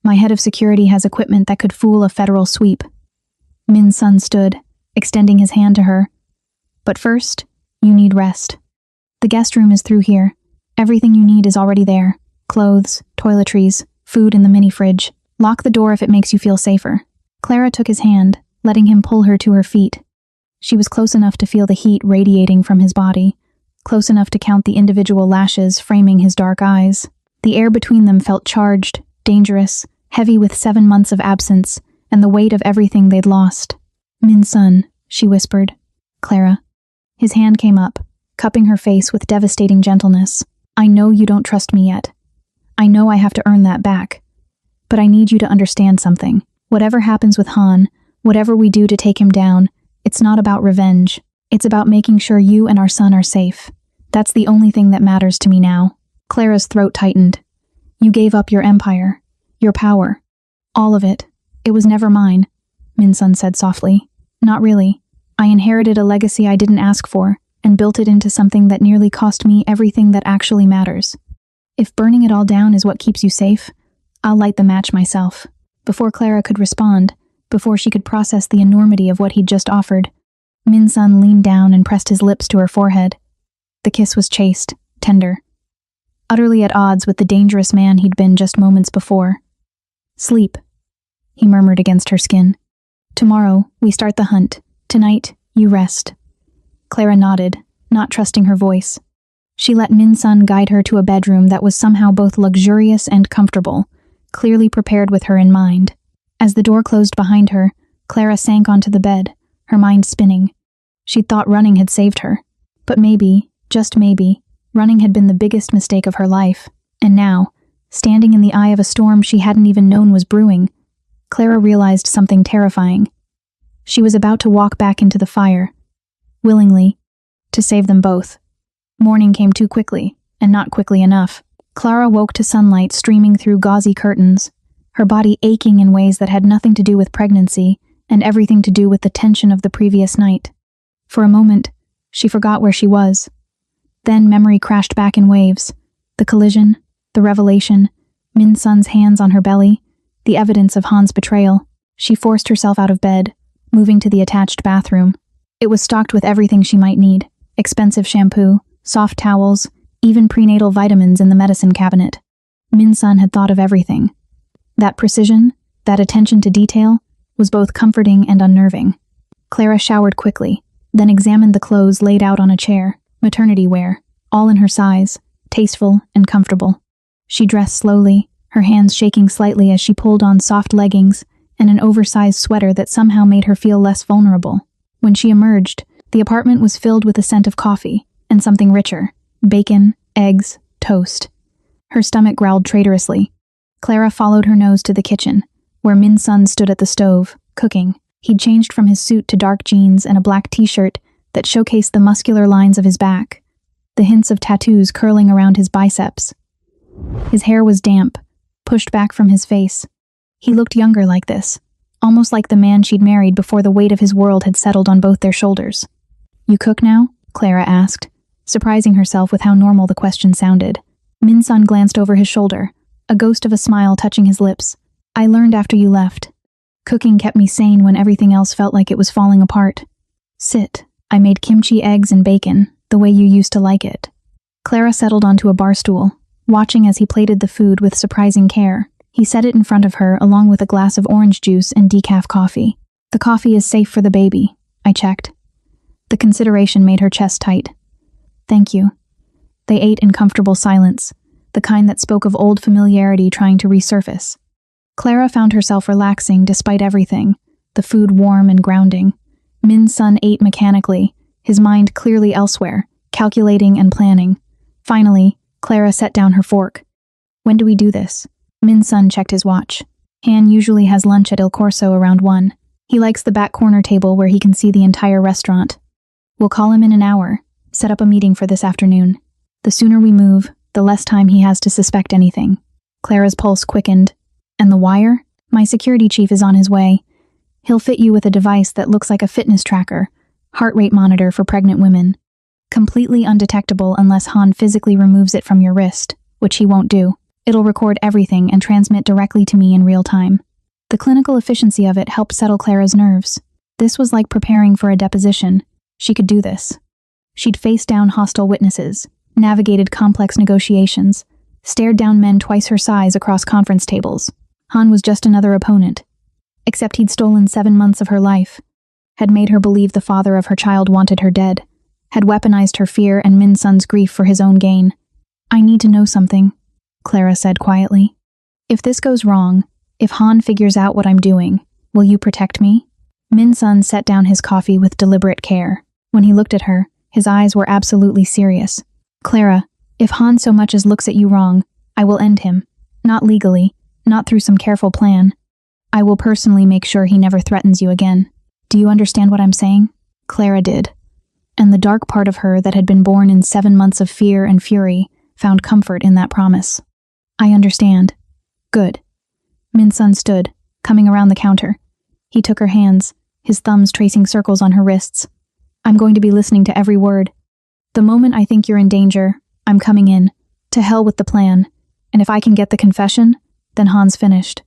My head of security has equipment that could fool a federal sweep." Min Sun stood, extending his hand to her. "But first, you need rest. The guest room is through here. Everything you need is already there. Clothes, toiletries, food in the mini fridge. Lock the door if it makes you feel safer." Clara took his hand, letting him pull her to her feet. She was close enough to feel the heat radiating from his body, close enough to count the individual lashes framing his dark eyes. The air between them felt charged, dangerous, heavy with 7 months of absence and the weight of everything they'd lost. "Min Sun," she whispered. "Clara." His hand came up, cupping her face with devastating gentleness. "I know you don't trust me yet. I know I have to earn that back. But I need you to understand something. Whatever happens with Han, whatever we do to take him down, it's not about revenge. It's about making sure you and our son are safe. That's the only thing that matters to me now." Clara's throat tightened. "You gave up your empire, your power, all of it. It was never mine," Min-sun said softly. "Not really. I inherited a legacy I didn't ask for, and built it into something that nearly cost me everything that actually matters. If burning it all down is what keeps you safe, I'll light the match myself." Before Clara could respond, before she could process the enormity of what he'd just offered, Min-sun leaned down and pressed his lips to her forehead. The kiss was chaste, tender, utterly at odds with the dangerous man he'd been just moments before. "Sleep," he murmured against her skin. "Tomorrow, we start the hunt. Tonight, you rest." Clara nodded, not trusting her voice. She let Min-sun guide her to a bedroom that was somehow both luxurious and comfortable, clearly prepared with her in mind. As the door closed behind her, Clara sank onto the bed, her mind spinning. She'd thought running had saved her. But maybe, just maybe, running had been the biggest mistake of her life. And now, standing in the eye of a storm she hadn't even known was brewing, Clara realized something terrifying. She was about to walk back into the fire, willingly, to save them both. Morning came too quickly, and not quickly enough. Clara woke to sunlight streaming through gauzy curtains, her body aching in ways that had nothing to do with pregnancy and everything to do with the tension of the previous night. For a moment, she forgot where she was. Then memory crashed back in waves. The collision, the revelation, Min-sun's hands on her belly, the evidence of Han's betrayal. She forced herself out of bed, moving to the attached bathroom. It was stocked with everything she might need: expensive shampoo, soft towels, even prenatal vitamins in the medicine cabinet. Min-sun had thought of everything. That precision, that attention to detail, was both comforting and unnerving. Clara showered quickly, then examined the clothes laid out on a chair, maternity wear, all in her size, tasteful and comfortable. She dressed slowly, her hands shaking slightly as she pulled on soft leggings and an oversized sweater that somehow made her feel less vulnerable. When she emerged, the apartment was filled with the scent of coffee and something richer: bacon, eggs, toast. Her stomach growled traitorously. Clara followed her nose to the kitchen, where Min-sun stood at the stove, cooking. He'd changed from his suit to dark jeans and a black t-shirt that showcased the muscular lines of his back, the hints of tattoos curling around his biceps. His hair was damp, pushed back from his face. He looked younger like this, almost like the man she'd married before the weight of his world had settled on both their shoulders. "You cook now?" Clara asked, surprising herself with how normal the question sounded. Min-sun glanced over his shoulder, a ghost of a smile touching his lips. "I learned after you left. Cooking kept me sane when everything else felt like it was falling apart. Sit. I made kimchi, eggs, and bacon, the way you used to like it." Clara settled onto a bar stool, watching as he plated the food with surprising care. He set it in front of her along with a glass of orange juice and decaf coffee. "The coffee is safe for the baby," I checked. The consideration made her chest tight. "Thank you." They ate in comfortable silence, the kind that spoke of old familiarity trying to resurface. Clara found herself relaxing despite everything, the food warm and grounding. Min-sun ate mechanically, his mind clearly elsewhere, calculating and planning. Finally, Clara set down her fork. "When do we do this?" Min-sun checked his watch. Han usually has lunch at Il Corso around 1. He likes the back corner table where he can see the entire restaurant. "We'll call him in an hour, set up a meeting for this afternoon. The sooner we move, the less time he has to suspect anything." Clara's pulse quickened. "And the wire? My security chief is on his way. He'll fit you with a device that looks like a fitness tracker, heart rate monitor for pregnant women. Completely undetectable unless Han physically removes it from your wrist, which he won't do. It'll record everything and transmit directly to me in real time." The clinical efficiency of it helped settle Clara's nerves. This was like preparing for a deposition. She could do this. She'd faced down hostile witnesses, navigated complex negotiations, stared down men twice her size across conference tables. Han was just another opponent. Except he'd stolen 7 months of her life, had made her believe the father of her child wanted her dead, had weaponized her fear and Min-sun's grief for his own gain. "I need to know something," Clara said quietly. "If this goes wrong, if Han figures out what I'm doing, will you protect me?" Min-sun set down his coffee with deliberate care. When he looked at her, his eyes were absolutely serious. "Clara, if Han so much as looks at you wrong, I will end him. Not legally, not through some careful plan. I will personally make sure he never threatens you again. Do you understand what I'm saying?" Clara did. and the dark part of her that had been born in 7 months of fear and fury found comfort in that promise. I understand. Good. Min-sun stood, coming around the counter. He took her hands, his thumbs tracing circles on her wrists. I'm going to be listening to every word. The moment I think you're in danger, I'm coming in. To hell with the plan. And if I can get the confession, then Han's finished.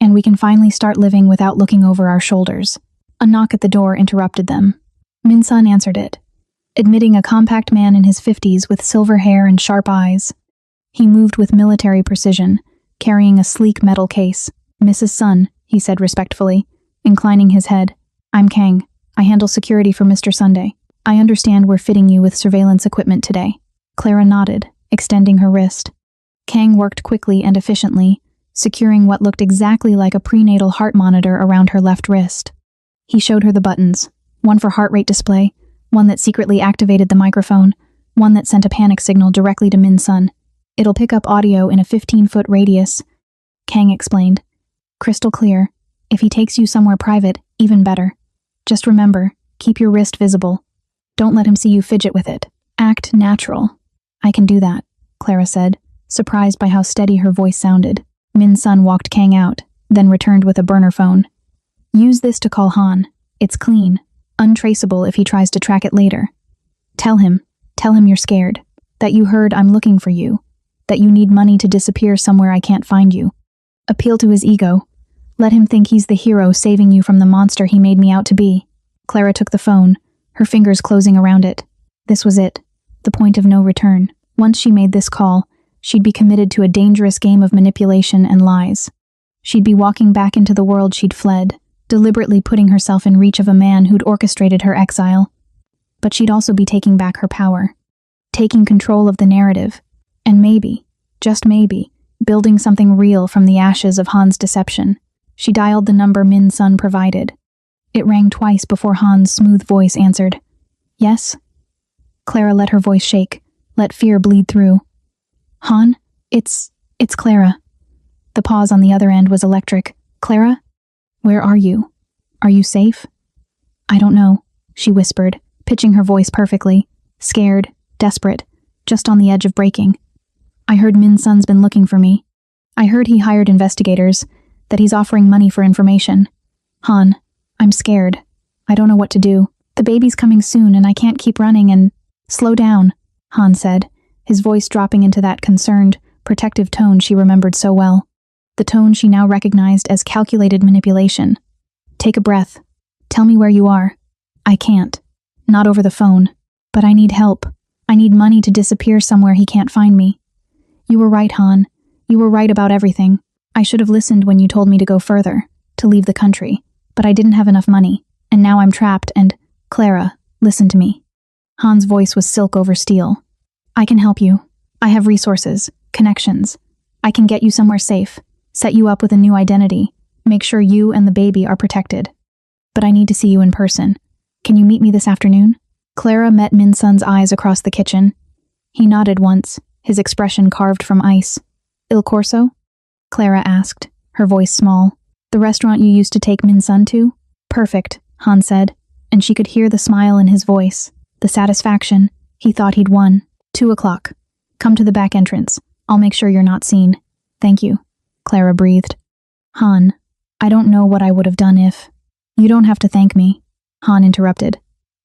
And we can finally start living without looking over our shoulders. A knock at the door interrupted them. Min-sun answered it, admitting a compact man in his 50s with silver hair and sharp eyes. He moved with military precision, carrying a sleek metal case. Mrs. Sun, he said respectfully, inclining his head. I'm Kang. I handle security for Mr. Sunday. I understand we're fitting you with surveillance equipment today. Clara nodded, extending her wrist. Kang worked quickly and efficiently, securing what looked exactly like a prenatal heart monitor around her left wrist. He showed her the buttons, one for heart rate display, one that secretly activated the microphone, one that sent a panic signal directly to Min-sun. It'll pick up audio in a 15-foot radius, Kang explained. Crystal clear. If he takes you somewhere private, even better. Just remember, keep your wrist visible. Don't let him see you fidget with it. Act natural. I can do that, Clara said, surprised by how steady her voice sounded. Min-sun walked Kang out, then returned with a burner phone. Use this to call Han. It's clean, untraceable if he tries to track it later. Tell him you're scared, that you heard I'm looking for you, that you need money to disappear somewhere I can't find you. Appeal to his ego. Let him think he's the hero saving you from the monster he made me out to be. Clara took the phone, her fingers closing around it. This was it, the point of no return. Once she made this call, she'd be committed to a dangerous game of manipulation and lies. She'd be walking back into the world she'd fled, deliberately putting herself in reach of a man who'd orchestrated her exile. But she'd also be taking back her power, taking control of the narrative, and maybe, just maybe, building something real from the ashes of Han's deception. She dialed the number Min-sun provided. It rang twice before Han's smooth voice answered. Yes? Clara let her voice shake, let fear bleed through. Han? It's Clara. The pause on the other end was electric. Clara? Where are you? Are you safe? I don't know, she whispered, pitching her voice perfectly. Scared, desperate, just on the edge of breaking. I heard Min-sun's been looking for me. I heard he hired investigators, that he's offering money for information. Han, I'm scared. I don't know what to do. The baby's coming soon and I can't keep running and... Slow down, Han said, his voice dropping into that concerned, protective tone she remembered so well. The tone she now recognized as calculated manipulation. Take a breath. Tell me where you are. I can't. Not over the phone. But I need help. I need money to disappear somewhere he can't find me. You were right, Han. You were right about everything. I should have listened when you told me to go further, to leave the country. But I didn't have enough money, and now I'm trapped and... Clara, listen to me. Han's voice was silk over steel. I can help you. I have resources, connections. I can get you somewhere safe, set you up with a new identity, make sure you and the baby are protected. But I need to see you in person. Can you meet me this afternoon? Clara met Min-sun's eyes across the kitchen. He nodded once, his expression carved from ice. Il Corso? Clara asked, her voice small. The restaurant you used to take Min-sun to? Perfect, Han said, and she could hear the smile in his voice, the satisfaction. He thought he'd won. 2 o'clock. Come to the back entrance. I'll make sure you're not seen. Thank you, Clara breathed. Han, I don't know what I would have done if... You don't have to thank me, Han interrupted.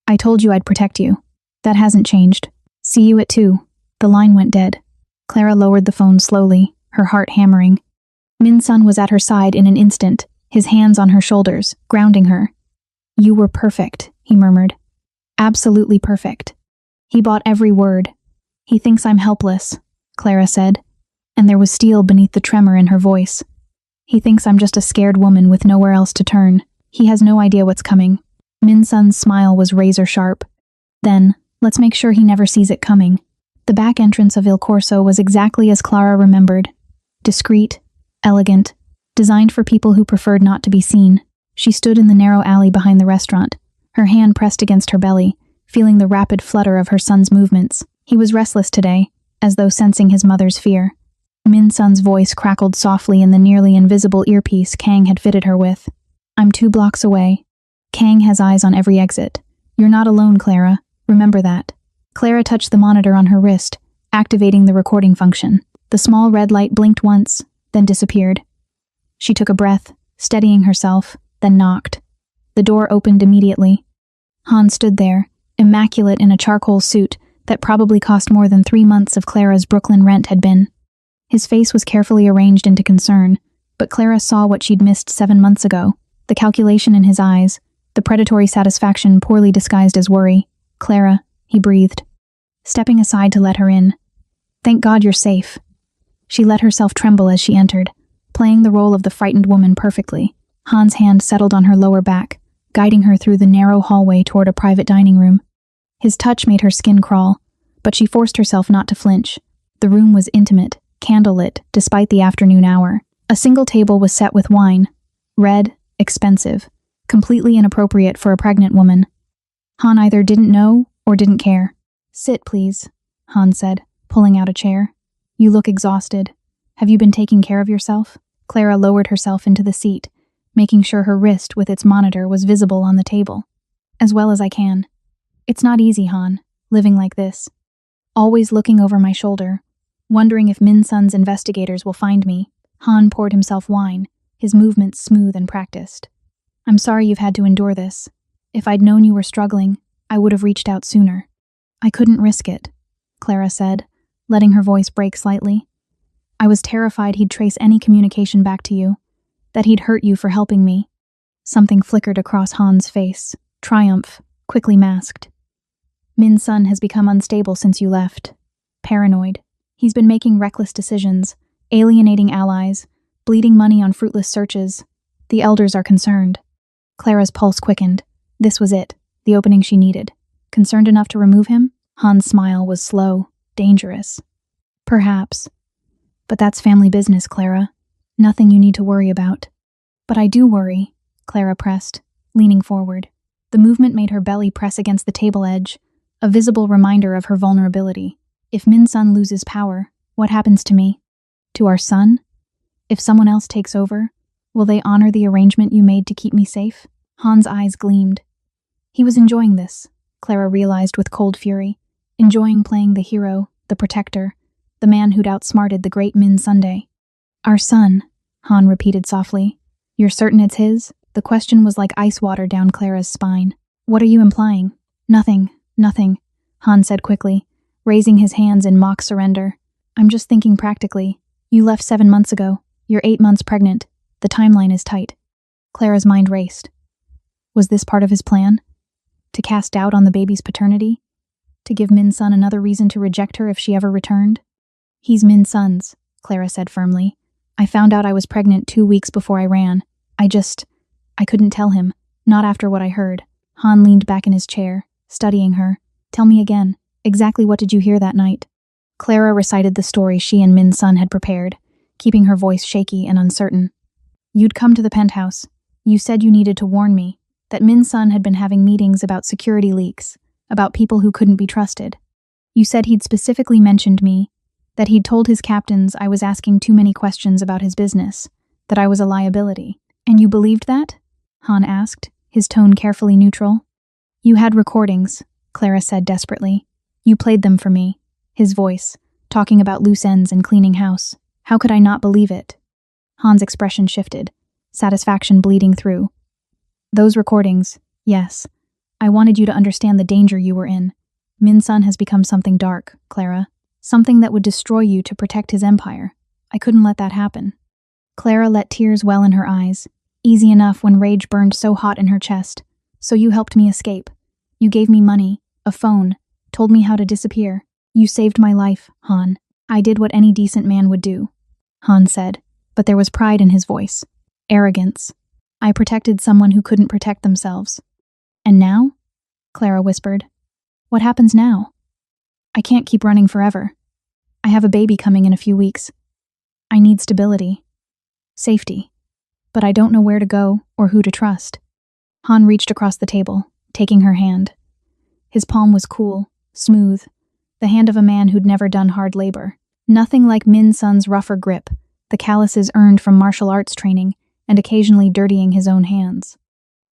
I told you I'd protect you. That hasn't changed. See you at 2. The line went dead. Clara lowered the phone slowly, her heart hammering. Min-sun was at her side in an instant, his hands on her shoulders, grounding her. You were perfect, he murmured. Absolutely perfect. He bought every word. He thinks I'm helpless, Clara said, and there was steel beneath the tremor in her voice. He thinks I'm just a scared woman with nowhere else to turn. He has no idea what's coming. Min-sun's smile was razor sharp. Then, let's make sure he never sees it coming. The back entrance of Il Corso was exactly as Clara remembered. Discreet, elegant, designed for people who preferred not to be seen. She stood in the narrow alley behind the restaurant, her hand pressed against her belly, feeling the rapid flutter of her son's movements. He was restless today, as though sensing his mother's fear. Min-sun's voice crackled softly in the nearly invisible earpiece Kang had fitted her with. I'm 2 blocks away. Kang has eyes on every exit. You're not alone, Clara. Remember that. Clara touched the monitor on her wrist, activating the recording function. The small red light blinked once, then disappeared. She took a breath, steadying herself, then knocked. The door opened immediately. Han stood there, immaculate in a charcoal suit that probably cost more than 3 months of Clara's Brooklyn rent had been. His face was carefully arranged into concern, but Clara saw what she'd missed 7 months ago, the calculation in his eyes, the predatory satisfaction poorly disguised as worry. "Clara," he breathed, stepping aside to let her in. "Thank God you're safe." She let herself tremble as she entered, playing the role of the frightened woman perfectly. Han's hand settled on her lower back, guiding her through the narrow hallway toward a private dining room. His touch made her skin crawl, but she forced herself not to flinch. The room was intimate, candlelit, despite the afternoon hour. A single table was set with wine, red, expensive, completely inappropriate for a pregnant woman. Han either didn't know or didn't care. "Sit, please," Han said, pulling out a chair. "You look exhausted. Have you been taking care of yourself?" Clara lowered herself into the seat, making sure her wrist with its monitor was visible on the table. "As well as I can. It's not easy, Han, living like this. Always looking over my shoulder, wondering if Min Sun's investigators will find me." Han poured himself wine, his movements smooth and practiced. "I'm sorry you've had to endure this. If I'd known you were struggling, I would have reached out sooner." "I couldn't risk it," Clara said, letting her voice break slightly. "I was terrified he'd trace any communication back to you, that he'd hurt you for helping me." Something flickered across Han's face, triumph, quickly masked. "Min Sun has become unstable since you left. Paranoid. He's been making reckless decisions, alienating allies, bleeding money on fruitless searches. The elders are concerned." Clara's pulse quickened. This was it, the opening she needed. Concerned enough to remove him? Han's smile was slow, dangerous. "Perhaps. But that's family business, Clara. Nothing you need to worry about." "But I do worry," Clara pressed, leaning forward. The movement made her belly press against the table edge, a visible reminder of her vulnerability. "If Min Sun loses power, what happens to me? To our son? If someone else takes over, will they honor the arrangement you made to keep me safe?" Han's eyes gleamed. He was enjoying this, Clara realized with cold fury, enjoying playing the hero, the protector, the man who'd outsmarted the great Min Sunday. "Our son," Han repeated softly. "You're certain it's his?" The question was like ice water down Clara's spine. "What are you implying?" Nothing," Han said quickly, raising his hands in mock surrender. "I'm just thinking practically. You left 7 months ago. You're 8 months pregnant. The timeline is tight." Clara's mind raced. Was this part of his plan? To cast doubt on the baby's paternity? To give Min Sun another reason to reject her if she ever returned? "He's Min Sun's," Clara said firmly. "I found out I was pregnant 2 weeks before I ran. I couldn't tell him, not after what I heard." Han leaned back in his chair, studying her. "Tell me again, exactly what did you hear that night?" Clara recited the story she and Min Sun had prepared, keeping her voice shaky and uncertain. "You'd come to the penthouse. You said you needed to warn me, that Min Sun had been having meetings about security leaks, about people who couldn't be trusted. You said he'd specifically mentioned me, that he'd told his captains I was asking too many questions about his business, that I was a liability. And you believed that?" Han asked, his tone carefully neutral. "You had recordings," Clara said desperately. "You played them for me." His voice, talking about loose ends and cleaning house. How could I not believe it? Han's expression shifted, satisfaction bleeding through. "Those recordings, yes. I wanted you to understand the danger you were in. Min Sun has become something dark, Clara. Something that would destroy you to protect his empire. I couldn't let that happen." Clara let tears well in her eyes, easy enough when rage burned so hot in her chest. "So you helped me escape. You gave me money, a phone, told me how to disappear. You saved my life, Han. I did what any decent man would do," Han said, but there was pride in his voice. Arrogance. "I protected someone who couldn't protect themselves." "And now?" Clara whispered. "What happens now? I can't keep running forever. I have a baby coming in a few weeks. I need stability. Safety. But I don't know where to go or who to trust." Han reached across the table, taking her hand. His palm was cool, smooth, the hand of a man who'd never done hard labor. Nothing like Min Sun's rougher grip, the calluses earned from martial arts training, and occasionally dirtying his own hands.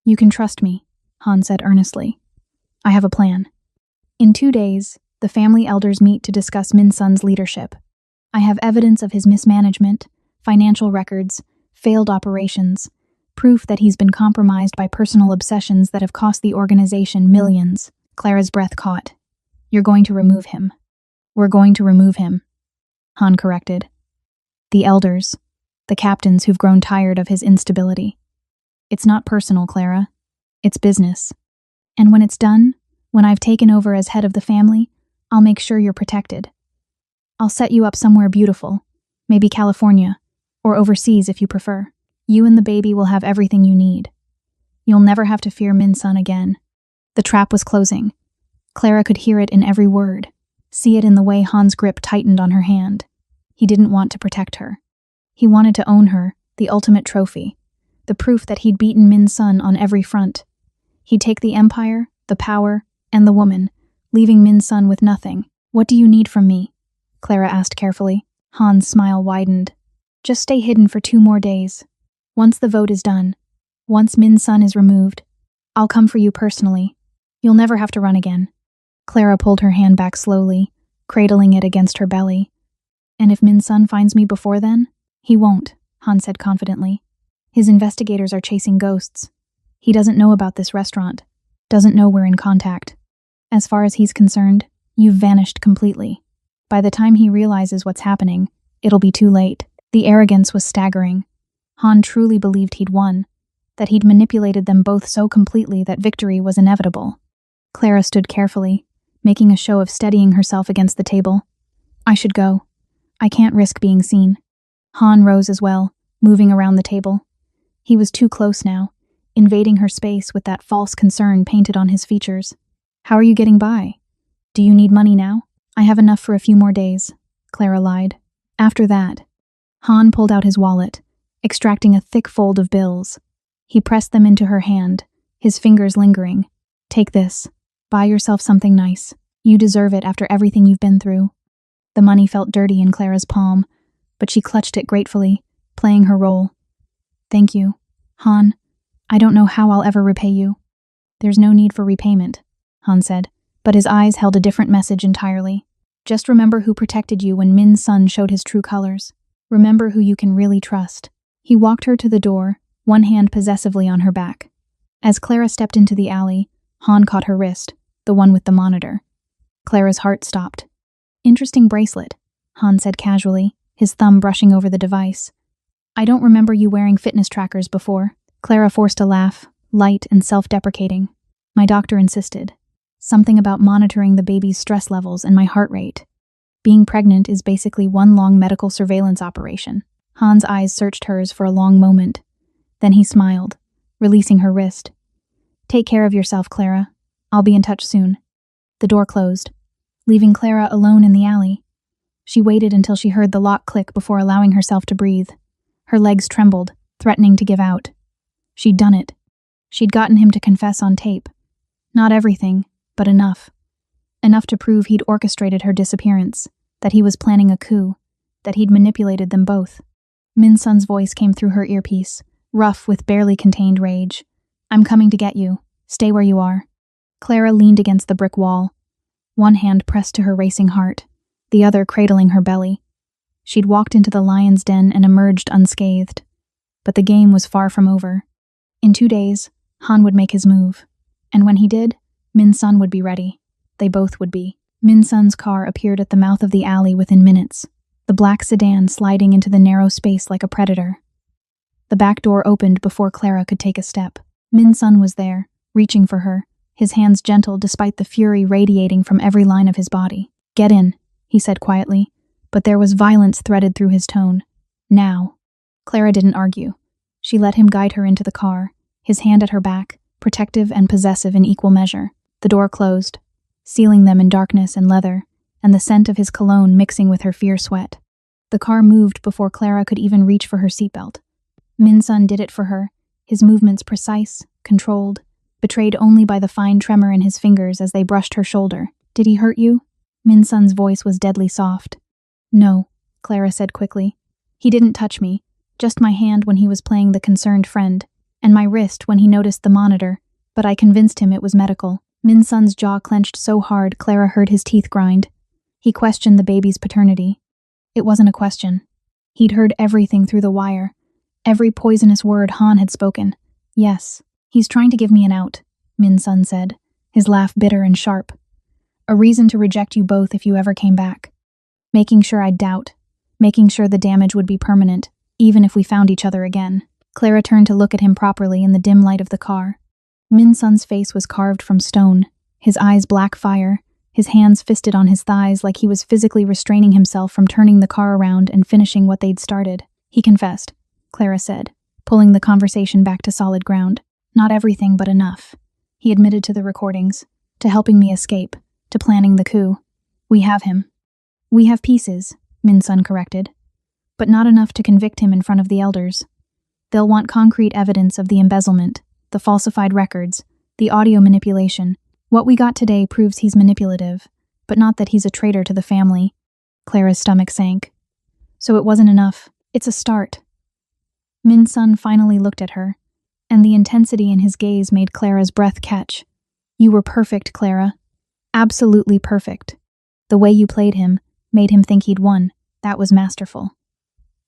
"You can trust me," Han said earnestly. "I have a plan." In 2 days, the family elders meet to discuss Min Sun's leadership. I have evidence of his mismanagement, financial records, failed operations, proof that he's been compromised by personal obsessions that have cost the organization millions. Clara's breath caught. You're going to remove him. We're going to remove him, Han corrected. The elders, the captains who've grown tired of his instability. It's not personal, Clara. It's business. And when it's done, when I've taken over as head of the family, I'll make sure you're protected. I'll set you up somewhere beautiful, maybe California, or overseas if you prefer. You and the baby will have everything you need. You'll never have to fear Min Sun again. The trap was closing. Clara could hear it in every word, see it in the way Han's grip tightened on her hand. He didn't want to protect her. He wanted to own her, the ultimate trophy, the proof that he'd beaten Min Sun on every front. He'd take the empire, the power, and the woman, leaving Min Sun with nothing. What do you need from me? Clara asked carefully. Han's smile widened. Just stay hidden for 2 more days. Once the vote is done, once Min Sun is removed, I'll come for you personally. You'll never have to run again. Clara pulled her hand back slowly, cradling it against her belly. And if Min Sun finds me before then? He won't, Han said confidently. His investigators are chasing ghosts. He doesn't know about this restaurant, doesn't know we're in contact. As far as he's concerned, you've vanished completely. By the time he realizes what's happening, it'll be too late. The arrogance was staggering. Han truly believed he'd won, that he'd manipulated them both so completely that victory was inevitable. Clara stood carefully, making a show of steadying herself against the table. I should go. I can't risk being seen. Han rose as well, moving around the table. He was too close now, invading her space with that false concern painted on his features. How are you getting by? Do you need money now? I have enough for a few more days, Clara lied. After that, Han pulled out his wallet, extracting a thick fold of bills. He pressed them into her hand, his fingers lingering. Take this. Buy yourself something nice. You deserve it after everything you've been through. The money felt dirty in Clara's palm, but she clutched it gratefully, playing her role. Thank you, Han. I don't know how I'll ever repay you. There's no need for repayment, Han said, but his eyes held a different message entirely. Just remember who protected you when Min Sun showed his true colors. Remember who you can really trust. He walked her to the door, one hand possessively on her back. As Clara stepped into the alley, Han caught her wrist, the one with the monitor. Clara's heart stopped. Interesting bracelet, Han said casually, his thumb brushing over the device. I don't remember you wearing fitness trackers before. Clara forced a laugh, light and self-deprecating. My doctor insisted. Something about monitoring the baby's stress levels and my heart rate. Being pregnant is basically one long medical surveillance operation. Han's eyes searched hers for a long moment. Then he smiled, releasing her wrist. Take care of yourself, Clara. I'll be in touch soon. The door closed, leaving Clara alone in the alley. She waited until she heard the lock click before allowing herself to breathe. Her legs trembled, threatening to give out. She'd done it. She'd gotten him to confess on tape. Not everything, but enough. Enough to prove he'd orchestrated her disappearance, that he was planning a coup, that he'd manipulated them both. Min Sun's voice came through her earpiece, rough with barely contained rage. I'm coming to get you. Stay where you are. Clara leaned against the brick wall, one hand pressed to her racing heart, the other cradling her belly. She'd walked into the lion's den and emerged unscathed. But the game was far from over. In 2 days, Han would make his move. And when he did, Min Sun would be ready. They both would be. Min Sun's car appeared at the mouth of the alley within minutes, the black sedan sliding into the narrow space like a predator. The back door opened before Clara could take a step. Min Sun was there, reaching for her, his hands gentle despite the fury radiating from every line of his body. Get in, he said quietly, but there was violence threaded through his tone. Now. Clara didn't argue. She let him guide her into the car, his hand at her back, protective and possessive in equal measure. The door closed, sealing them in darkness and leather, and the scent of his cologne mixing with her fierce sweat. The car moved before Clara could even reach for her seatbelt. Min Sun did it for her, his movements precise, controlled, betrayed only by the fine tremor in his fingers as they brushed her shoulder. Did he hurt you? Min Sun's voice was deadly soft. No, Clara said quickly. He didn't touch me, just my hand when he was playing the concerned friend, and my wrist when he noticed the monitor, but I convinced him it was medical. Min Sun's jaw clenched so hard Clara heard his teeth grind. He questioned the baby's paternity. It wasn't a question. He'd heard everything through the wire. Every poisonous word Han had spoken. Yes, he's trying to give me an out, Min Sun said, his laugh bitter and sharp. A reason to reject you both if you ever came back. Making sure I'd doubt. Making sure the damage would be permanent, even if we found each other again. Clara turned to look at him properly in the dim light of the car. Min Sun's face was carved from stone, his eyes black fire, his hands fisted on his thighs like he was physically restraining himself from turning the car around and finishing what they'd started. He confessed, Clara said, pulling the conversation back to solid ground. Not everything, but enough. He admitted to the recordings, to helping me escape, to planning the coup. We have him. We have pieces, Min Sun corrected, but not enough to convict him in front of the elders. They'll want concrete evidence of the embezzlement, the falsified records, the audio manipulation. What we got today proves he's manipulative, but not that he's a traitor to the family. Clara's stomach sank. So it wasn't enough. It's a start. Min Sun finally looked at her, and the intensity in his gaze made Clara's breath catch. You were perfect, Clara. Absolutely perfect. The way you played him made him think he'd won. That was masterful.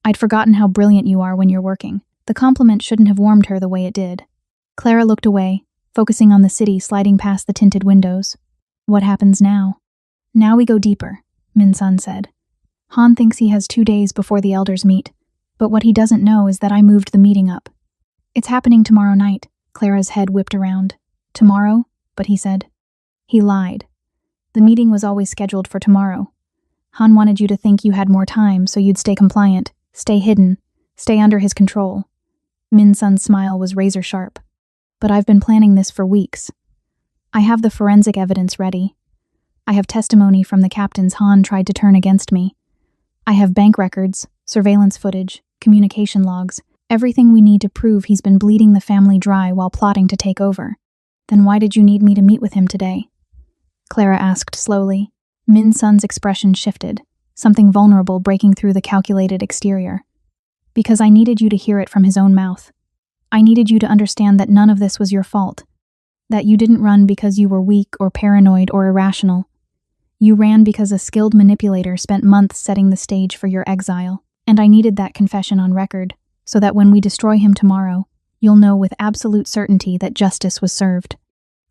I'd forgotten how brilliant you are when you're working. The compliment shouldn't have warmed her the way it did. Clara looked away, focusing on the city sliding past the tinted windows. What happens now? Now we go deeper, Min Sun said. Han thinks he has 2 days before the elders meet, but what he doesn't know is that I moved the meeting up. It's happening tomorrow night. Clara's head whipped around. Tomorrow? But he said. He lied. The meeting was always scheduled for tomorrow. Han wanted you to think you had more time so you'd stay compliant, stay hidden, stay under his control. Min Sun's smile was razor sharp. But I've been planning this for weeks. I have the forensic evidence ready. I have testimony from the captains Han tried to turn against me. I have bank records, surveillance footage, communication logs, everything we need to prove he's been bleeding the family dry while plotting to take over. Then why did you need me to meet with him today? Clara asked slowly. Min Sun's expression shifted, something vulnerable breaking through the calculated exterior. Because I needed you to hear it from his own mouth. I needed you to understand that none of this was your fault. That you didn't run because you were weak or paranoid or irrational. You ran because a skilled manipulator spent months setting the stage for your exile. And I needed that confession on record, so that when we destroy him tomorrow, you'll know with absolute certainty that justice was served.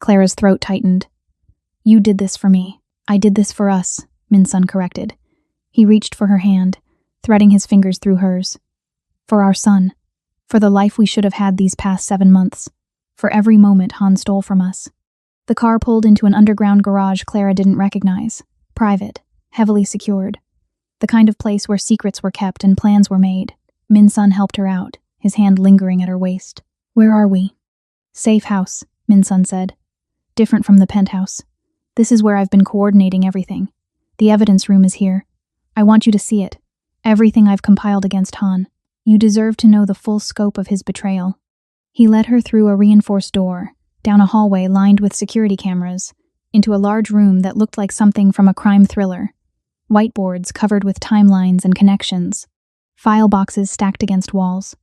Clara's throat tightened. You did this for me. I did this for us, Min Sun corrected. He reached for her hand, threading his fingers through hers. For our son. For the life we should have had these past 7 months. For every moment Han stole from us. The car pulled into an underground garage Clara didn't recognize. Private, heavily secured. The kind of place where secrets were kept and plans were made. Min Sun helped her out, his hand lingering at her waist. Where are we? Safe house, Min Sun said. Different from the penthouse. This is where I've been coordinating everything. The evidence room is here. I want you to see it. Everything I've compiled against Han. You deserve to know the full scope of his betrayal. He led her through a reinforced door, down a hallway lined with security cameras, into a large room that looked like something from a crime thriller. Whiteboards covered with timelines and connections. File boxes stacked against walls.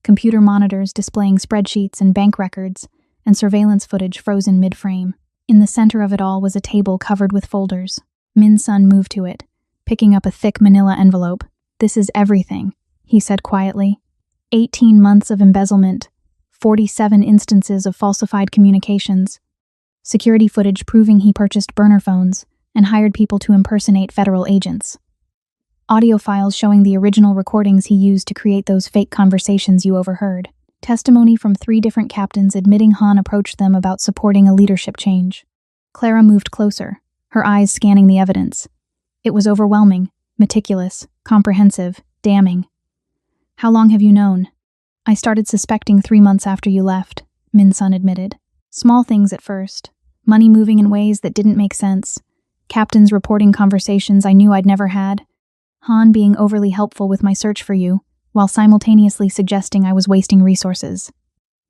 Computer monitors displaying spreadsheets and bank records, and surveillance footage frozen mid-frame. In the center of it all was a table covered with folders. Min Sun moved to it, picking up a thick manila envelope. This is everything, he said quietly. 18 months of embezzlement, 47 instances of falsified communications, security footage proving he purchased burner phones and hired people to impersonate federal agents, audio files showing the original recordings he used to create those fake conversations you overheard, testimony from 3 different captains admitting Han approached them about supporting a leadership change. Clara moved closer, her eyes scanning the evidence. It was overwhelming, meticulous, comprehensive, damning. How long have you known? I started suspecting 3 months after you left, Min Sun admitted. Small things at first. Money moving in ways that didn't make sense. Captains reporting conversations I knew I'd never had. Han being overly helpful with my search for you, while simultaneously suggesting I was wasting resources.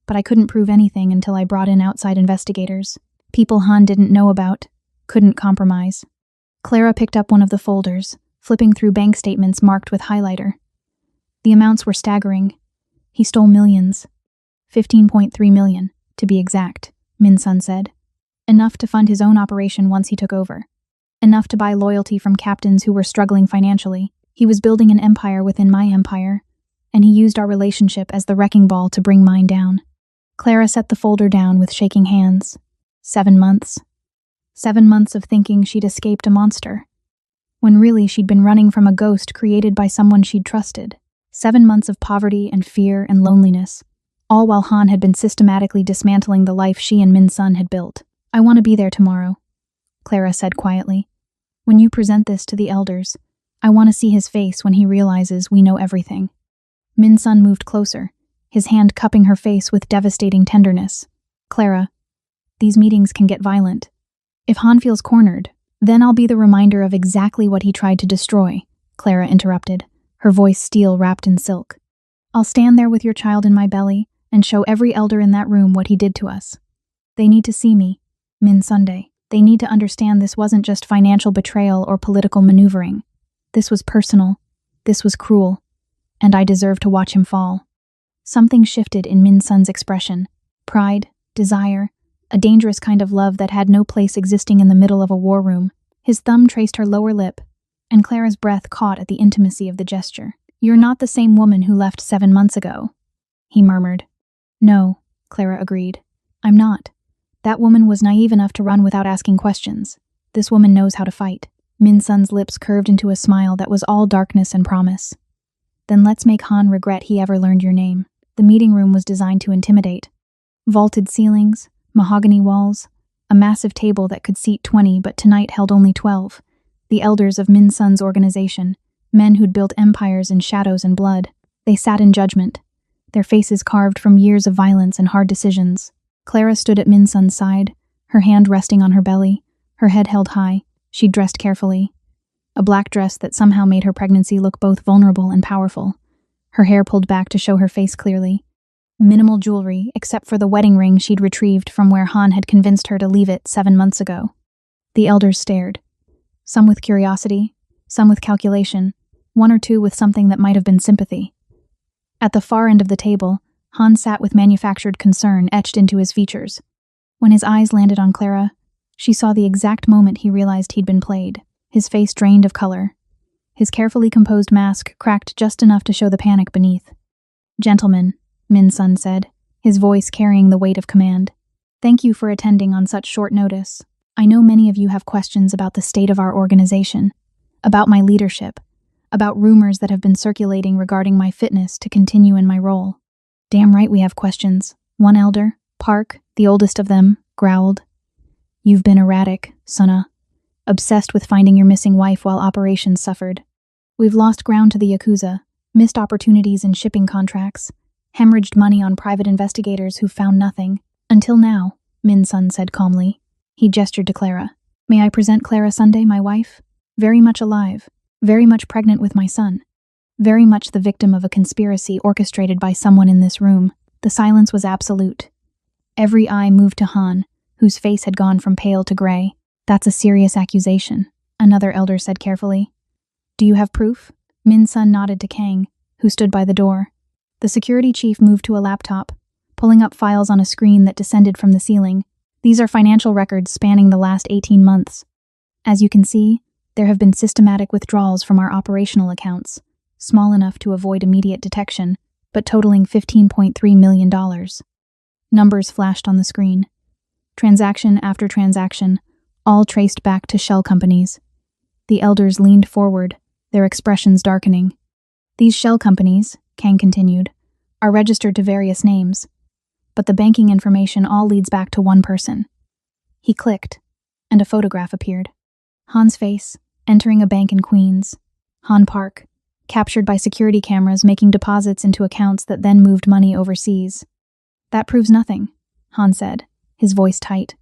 But I couldn't prove anything until I brought in outside investigators. People Han didn't know about, couldn't compromise. Clara picked up one of the folders, flipping through bank statements marked with highlighter. The amounts were staggering. He stole millions. 15.3 million, to be exact, Min Sun said. Enough to fund his own operation once he took over. Enough to buy loyalty from captains who were struggling financially. He was building an empire within my empire, and he used our relationship as the wrecking ball to bring mine down. Clara set the folder down with shaking hands. 7 months. 7 months of thinking she'd escaped a monster, when really she'd been running from a ghost created by someone she'd trusted. 7 months of poverty and fear and loneliness, all while Han had been systematically dismantling the life she and Min Sun had built. I want to be there tomorrow, Clara said quietly. When you present this to the elders, I want to see his face when he realizes we know everything. Min Sun moved closer, his hand cupping her face with devastating tenderness. Clara, these meetings can get violent. If Han feels cornered, then I'll be the reminder of exactly what he tried to destroy, Clara interrupted, her voice steel wrapped in silk. I'll stand there with your child in my belly and show every elder in that room what he did to us. They need to see me, Min Sunday. They need to understand this wasn't just financial betrayal or political maneuvering. This was personal. This was cruel. And I deserve to watch him fall. Something shifted in Min Sun's expression. Pride, desire, a dangerous kind of love that had no place existing in the middle of a war room. His thumb traced her lower lip, and Clara's breath caught at the intimacy of the gesture. You're not the same woman who left 7 months ago, he murmured. No, Clara agreed. I'm not. That woman was naive enough to run without asking questions. This woman knows how to fight. Min Sun's lips curved into a smile that was all darkness and promise. Then let's make Han regret he ever learned your name. The meeting room was designed to intimidate. Vaulted ceilings, mahogany walls, a massive table that could seat 20 but tonight held only 12. The elders of Min Sun's organization, men who'd built empires in shadows and blood. They sat in judgment, their faces carved from years of violence and hard decisions. Clara stood at Min Sun's side, her hand resting on her belly, her head held high. She'd dressed carefully. A black dress that somehow made her pregnancy look both vulnerable and powerful. Her hair pulled back to show her face clearly. Minimal jewelry, except for the wedding ring she'd retrieved from where Han had convinced her to leave it 7 months ago. The elders stared. Some with curiosity, some with calculation, one or two with something that might have been sympathy. At the far end of the table, Han sat with manufactured concern etched into his features. When his eyes landed on Clara, she saw the exact moment he realized he'd been played. His face drained of color. His carefully composed mask cracked just enough to show the panic beneath. Gentlemen, Min Sun said, his voice carrying the weight of command. Thank you for attending on such short notice. I know many of you have questions about the state of our organization, about my leadership, about rumors that have been circulating regarding my fitness to continue in my role. Damn right we have questions. One elder, Park, the oldest of them, growled. You've been erratic, Sunna. Obsessed with finding your missing wife while operations suffered. We've lost ground to the Yakuza, missed opportunities in shipping contracts, hemorrhaged money on private investigators who found nothing. Until now, Min Sun said calmly. He gestured to Clara. May I present Clara Sunday, my wife? Very much alive, very much pregnant with my son. Very much the victim of a conspiracy orchestrated by someone in this room. The silence was absolute. Every eye moved to Han, whose face had gone from pale to gray. That's a serious accusation, another elder said carefully. Do you have proof? Min Sun nodded to Kang, who stood by the door. The security chief moved to a laptop, pulling up files on a screen that descended from the ceiling. These are financial records spanning the last 18 months. As you can see, there have been systematic withdrawals from our operational accounts, small enough to avoid immediate detection, but totaling $15.3 million. Numbers flashed on the screen. Transaction after transaction, all traced back to shell companies. The elders leaned forward, their expressions darkening. These shell companies, Kang continued, are registered to various names, but the banking information all leads back to one person. He clicked, and a photograph appeared. Han's face, entering a bank in Queens. Han Park, captured by security cameras making deposits into accounts that then moved money overseas. That proves nothing, Han said, his voice tight.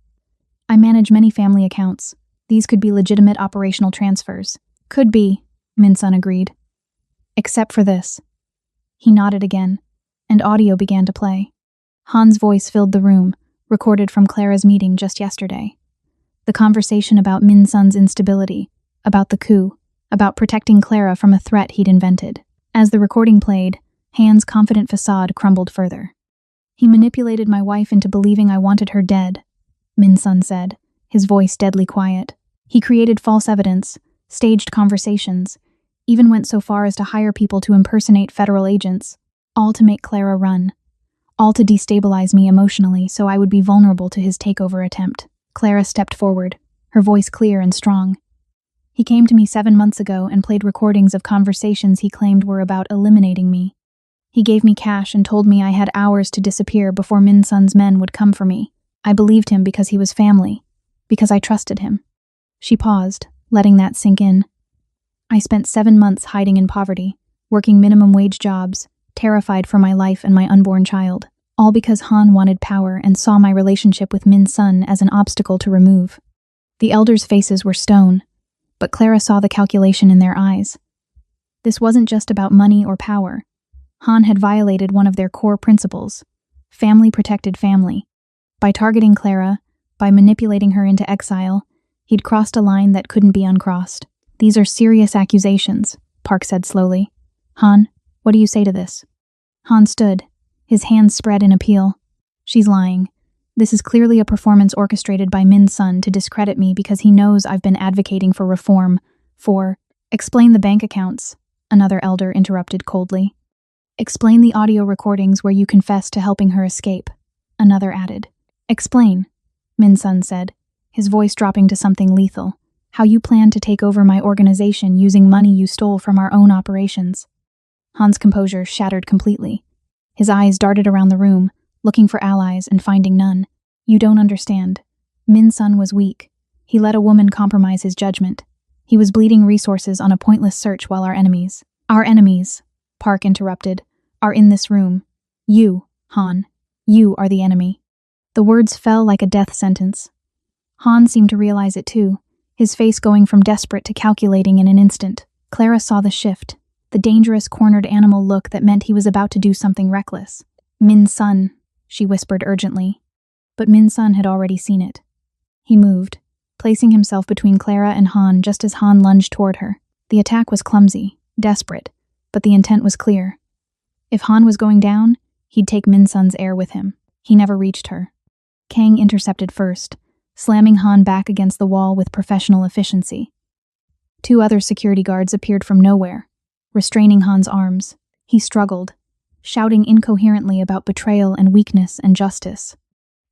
I manage many family accounts. These could be legitimate operational transfers. Could be, Min Sun agreed. Except for this. He nodded again, and audio began to play. Han's voice filled the room, recorded from Clara's meeting just yesterday. The conversation about Min Sun's instability, about the coup, about protecting Clara from a threat he'd invented. As the recording played, Han's confident facade crumbled further. He manipulated my wife into believing I wanted her dead. Min Sun said, his voice deadly quiet. He created false evidence, staged conversations, even went so far as to hire people to impersonate federal agents, all to make Clara run, all to destabilize me emotionally so I would be vulnerable to his takeover attempt. Clara stepped forward, her voice clear and strong. He came to me 7 months ago and played recordings of conversations he claimed were about eliminating me. He gave me cash and told me I had hours to disappear before Min Sun's men would come for me. I believed him because he was family, because I trusted him. She paused, letting that sink in. I spent 7 months hiding in poverty, working minimum wage jobs, terrified for my life and my unborn child, all because Han wanted power and saw my relationship with Min Sun as an obstacle to remove. The elders' faces were stone, but Clara saw the calculation in their eyes. This wasn't just about money or power. Han had violated one of their core principles: family protected family. By targeting Clara, by manipulating her into exile, he'd crossed a line that couldn't be uncrossed. These are serious accusations, Park said slowly. Han, what do you say to this? Han stood, his hands spread in appeal. She's lying. This is clearly a performance orchestrated by Min Sun to discredit me because he knows I've been advocating for reform, for— Explain the bank accounts, another elder interrupted coldly. Explain the audio recordings where you confessed to helping her escape, another added. Explain, Min Sun said, his voice dropping to something lethal. How you plan to take over my organization using money you stole from our own operations. Han's composure shattered completely. His eyes darted around the room, looking for allies and finding none. You don't understand. Min Sun was weak. He let a woman compromise his judgment. He was bleeding resources on a pointless search while our enemies, Park interrupted, are in this room. You, Han, you are the enemy. The words fell like a death sentence. Han seemed to realize it too, his face going from desperate to calculating in an instant. Clara saw the shift, the dangerous cornered animal look that meant he was about to do something reckless. Min Sun, she whispered urgently. But Min Sun had already seen it. He moved, placing himself between Clara and Han just as Han lunged toward her. The attack was clumsy, desperate, but the intent was clear. If Han was going down, he'd take Min Sun's heir with him. He never reached her. Kang intercepted first, slamming Han back against the wall with professional efficiency. 2 other security guards appeared from nowhere, restraining Han's arms. He struggled, shouting incoherently about betrayal and weakness and justice.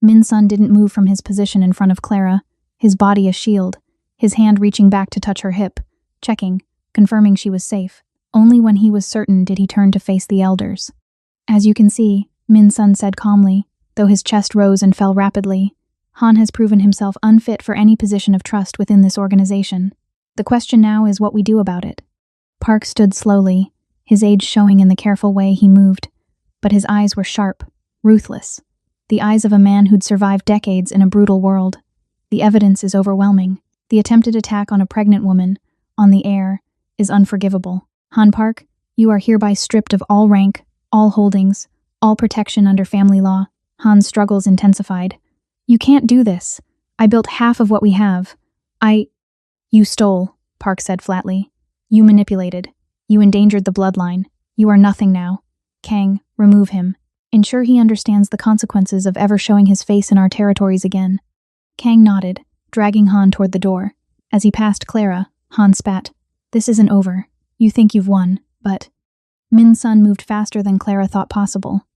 Min Sun didn't move from his position in front of Clara, his body a shield, his hand reaching back to touch her hip, checking, confirming she was safe. Only when he was certain did he turn to face the elders. As you can see, Min Sun said calmly, though his chest rose and fell rapidly, Han has proven himself unfit for any position of trust within this organization. The question now is what we do about it. Park stood slowly, his age showing in the careful way he moved, but his eyes were sharp, ruthless, the eyes of a man who'd survived decades in a brutal world. The evidence is overwhelming. The attempted attack on a pregnant woman, on the air, is unforgivable. Han Park, you are hereby stripped of all rank, all holdings, all protection under family law. Han's struggles intensified. You can't do this. I built half of what we have. You stole, Park said flatly. You manipulated. You endangered the bloodline. You are nothing now. Kang, remove him. Ensure he understands the consequences of ever showing his face in our territories again. Kang nodded, dragging Han toward the door. As he passed Clara, Han spat. This isn't over. You think you've won, but— Min Sun moved faster than Clara thought possible.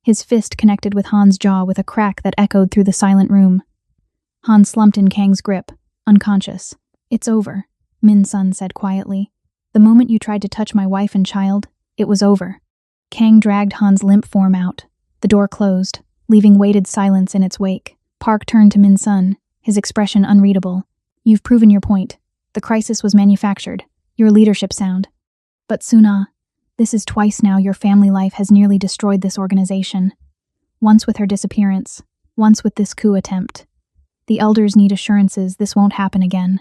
His fist connected with Han's jaw with a crack that echoed through the silent room. Han slumped in Kang's grip, unconscious. It's over, Min Sun said quietly. The moment you tried to touch my wife and child, it was over. Kang dragged Han's limp form out. The door closed, leaving weighted silence in its wake. Park turned to Min Sun, his expression unreadable. You've proven your point. The crisis was manufactured. Your leadership sound. But Suna, this is twice now your family life has nearly destroyed this organization. Once with her disappearance, once with this coup attempt. The elders need assurances this won't happen again.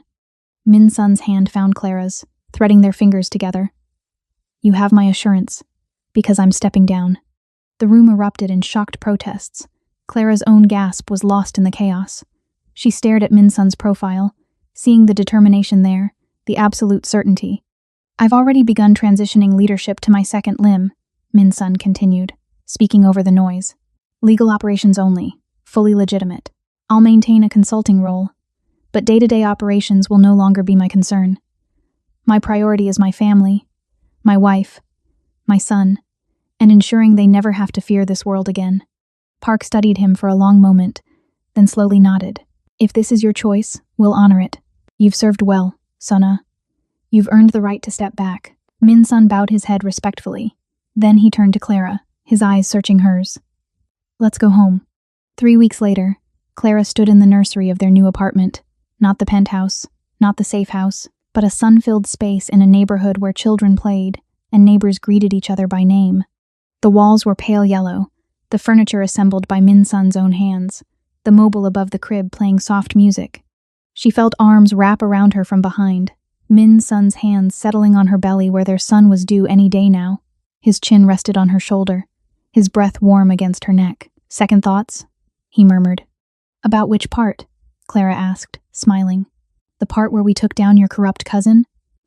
Min Sun's hand found Clara's, threading their fingers together. You have my assurance, because I'm stepping down. The room erupted in shocked protests. Clara's own gasp was lost in the chaos. She stared at Min Sun's profile, seeing the determination there, the absolute certainty. I've already begun transitioning leadership to my second limb, Min Sun continued, speaking over the noise. Legal operations only, fully legitimate. I'll maintain a consulting role, but day-to-day operations will no longer be my concern. My priority is my family, my wife, my son, and ensuring they never have to fear this world again. Park studied him for a long moment, then slowly nodded. If this is your choice, we'll honor it. You've served well, Suna. You've earned the right to step back. Min Sun bowed his head respectfully. Then he turned to Clara, his eyes searching hers. Let's go home. 3 weeks later, Clara stood in the nursery of their new apartment. Not the penthouse, not the safe house, but a sun-filled space in a neighborhood where children played and neighbors greeted each other by name. The walls were pale yellow, the furniture assembled by Min Sun's own hands, the mobile above the crib playing soft music. She felt arms wrap around her from behind, Min Sun's hands settling on her belly where their son was due any day now. His chin rested on her shoulder, his breath warm against her neck. Second thoughts? He murmured. About which part? Clara asked, smiling. The part where we took down your corrupt cousin?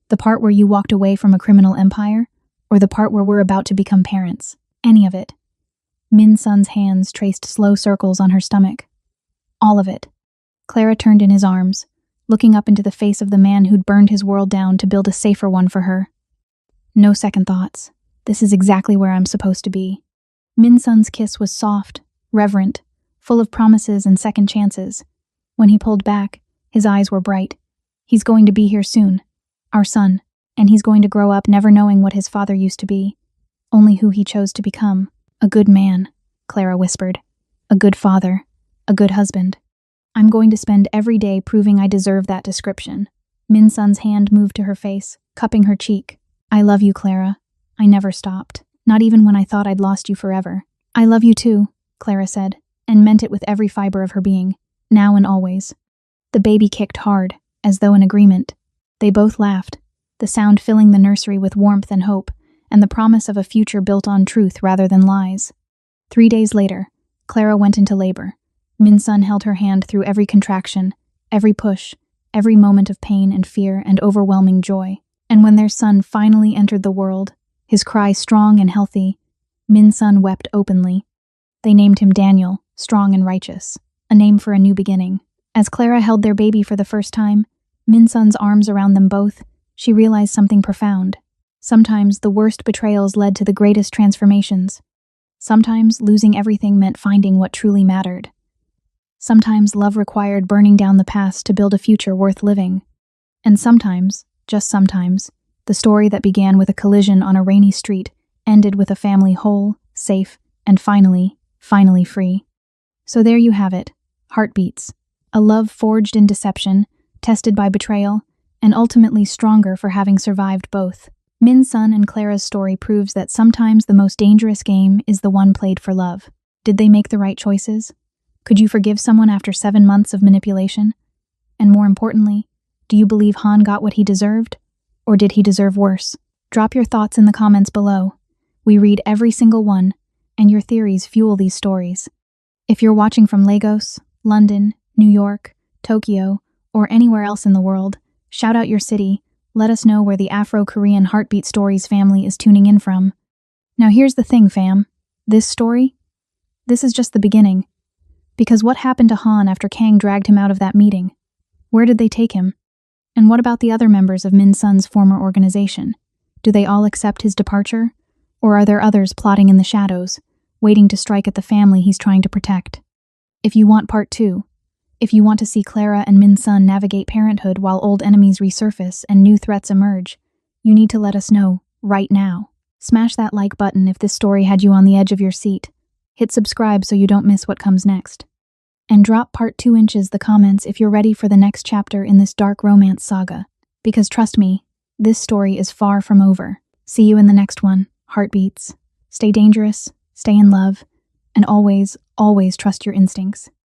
The part where you walked away from a criminal empire? Or the part where we're about to become parents? Any of it. Min Sun's hands traced slow circles on her stomach. All of it. Clara turned in his arms, looking up into the face of the man who'd burned his world down to build a safer one for her. No second thoughts. This is exactly where I'm supposed to be. Min Sun's kiss was soft, reverent, full of promises and second chances. When he pulled back, his eyes were bright. He's going to be here soon. Our son. And he's going to grow up never knowing what his father used to be. Only who he chose to become. A good man, Clara whispered. A good father. A good husband. I'm going to spend every day proving I deserve that description. Min Sun's hand moved to her face, cupping her cheek. I love you, Clara. I never stopped. Not even when I thought I'd lost you forever. I love you too, Clara said, and meant it with every fiber of her being. Now and always. The baby kicked hard, as though in agreement. They both laughed, the sound filling the nursery with warmth and hope, and the promise of a future built on truth rather than lies. 3 days later, Clara went into labor. Min Sun held her hand through every contraction, every push, every moment of pain and fear and overwhelming joy. And when their son finally entered the world, his cry strong and healthy, Min Sun wept openly. They named him Daniel, strong and righteous, a name for a new beginning. As Clara held their baby for the first time, Min Sun's arms around them both, she realized something profound. Sometimes the worst betrayals led to the greatest transformations. Sometimes losing everything meant finding what truly mattered. Sometimes love required burning down the past to build a future worth living. And sometimes, just sometimes, the story that began with a collision on a rainy street ended with a family whole, safe, and finally free. So there you have it, Heartbeats. A love forged in deception, tested by betrayal, and ultimately stronger for having survived both. Min Sun and Clara's story proves that sometimes the most dangerous game is the one played for love. Did they make the right choices? Could you forgive someone after 7 months of manipulation? And more importantly, do you believe Han got what he deserved? Or did he deserve worse? Drop your thoughts in the comments below. We read every single one, and your theories fuel these stories. If you're watching from Lagos, London, New York, Tokyo, or anywhere else in the world, shout out your city. Let us know where the Afro-Korean Heartbeat Stories family is tuning in from. Now here's the thing, fam. This is just the beginning. Because what happened to Han after Kang dragged him out of that meeting? Where did they take him? And what about the other members of Min Sun's former organization? Do they all accept his departure? Or are there others plotting in the shadows, waiting to strike at the family he's trying to protect? If you want part 2, if you want to see Clara and Min Sun navigate parenthood while old enemies resurface and new threats emerge, you need to let us know, right now. Smash that like button if this story had you on the edge of your seat. Hit subscribe so you don't miss what comes next. And drop part 2 inches the comments if you're ready for the next chapter in this dark romance saga. Because trust me, this story is far from over. See you in the next one, Heartbeats. Stay dangerous, stay in love, and always, always trust your instincts.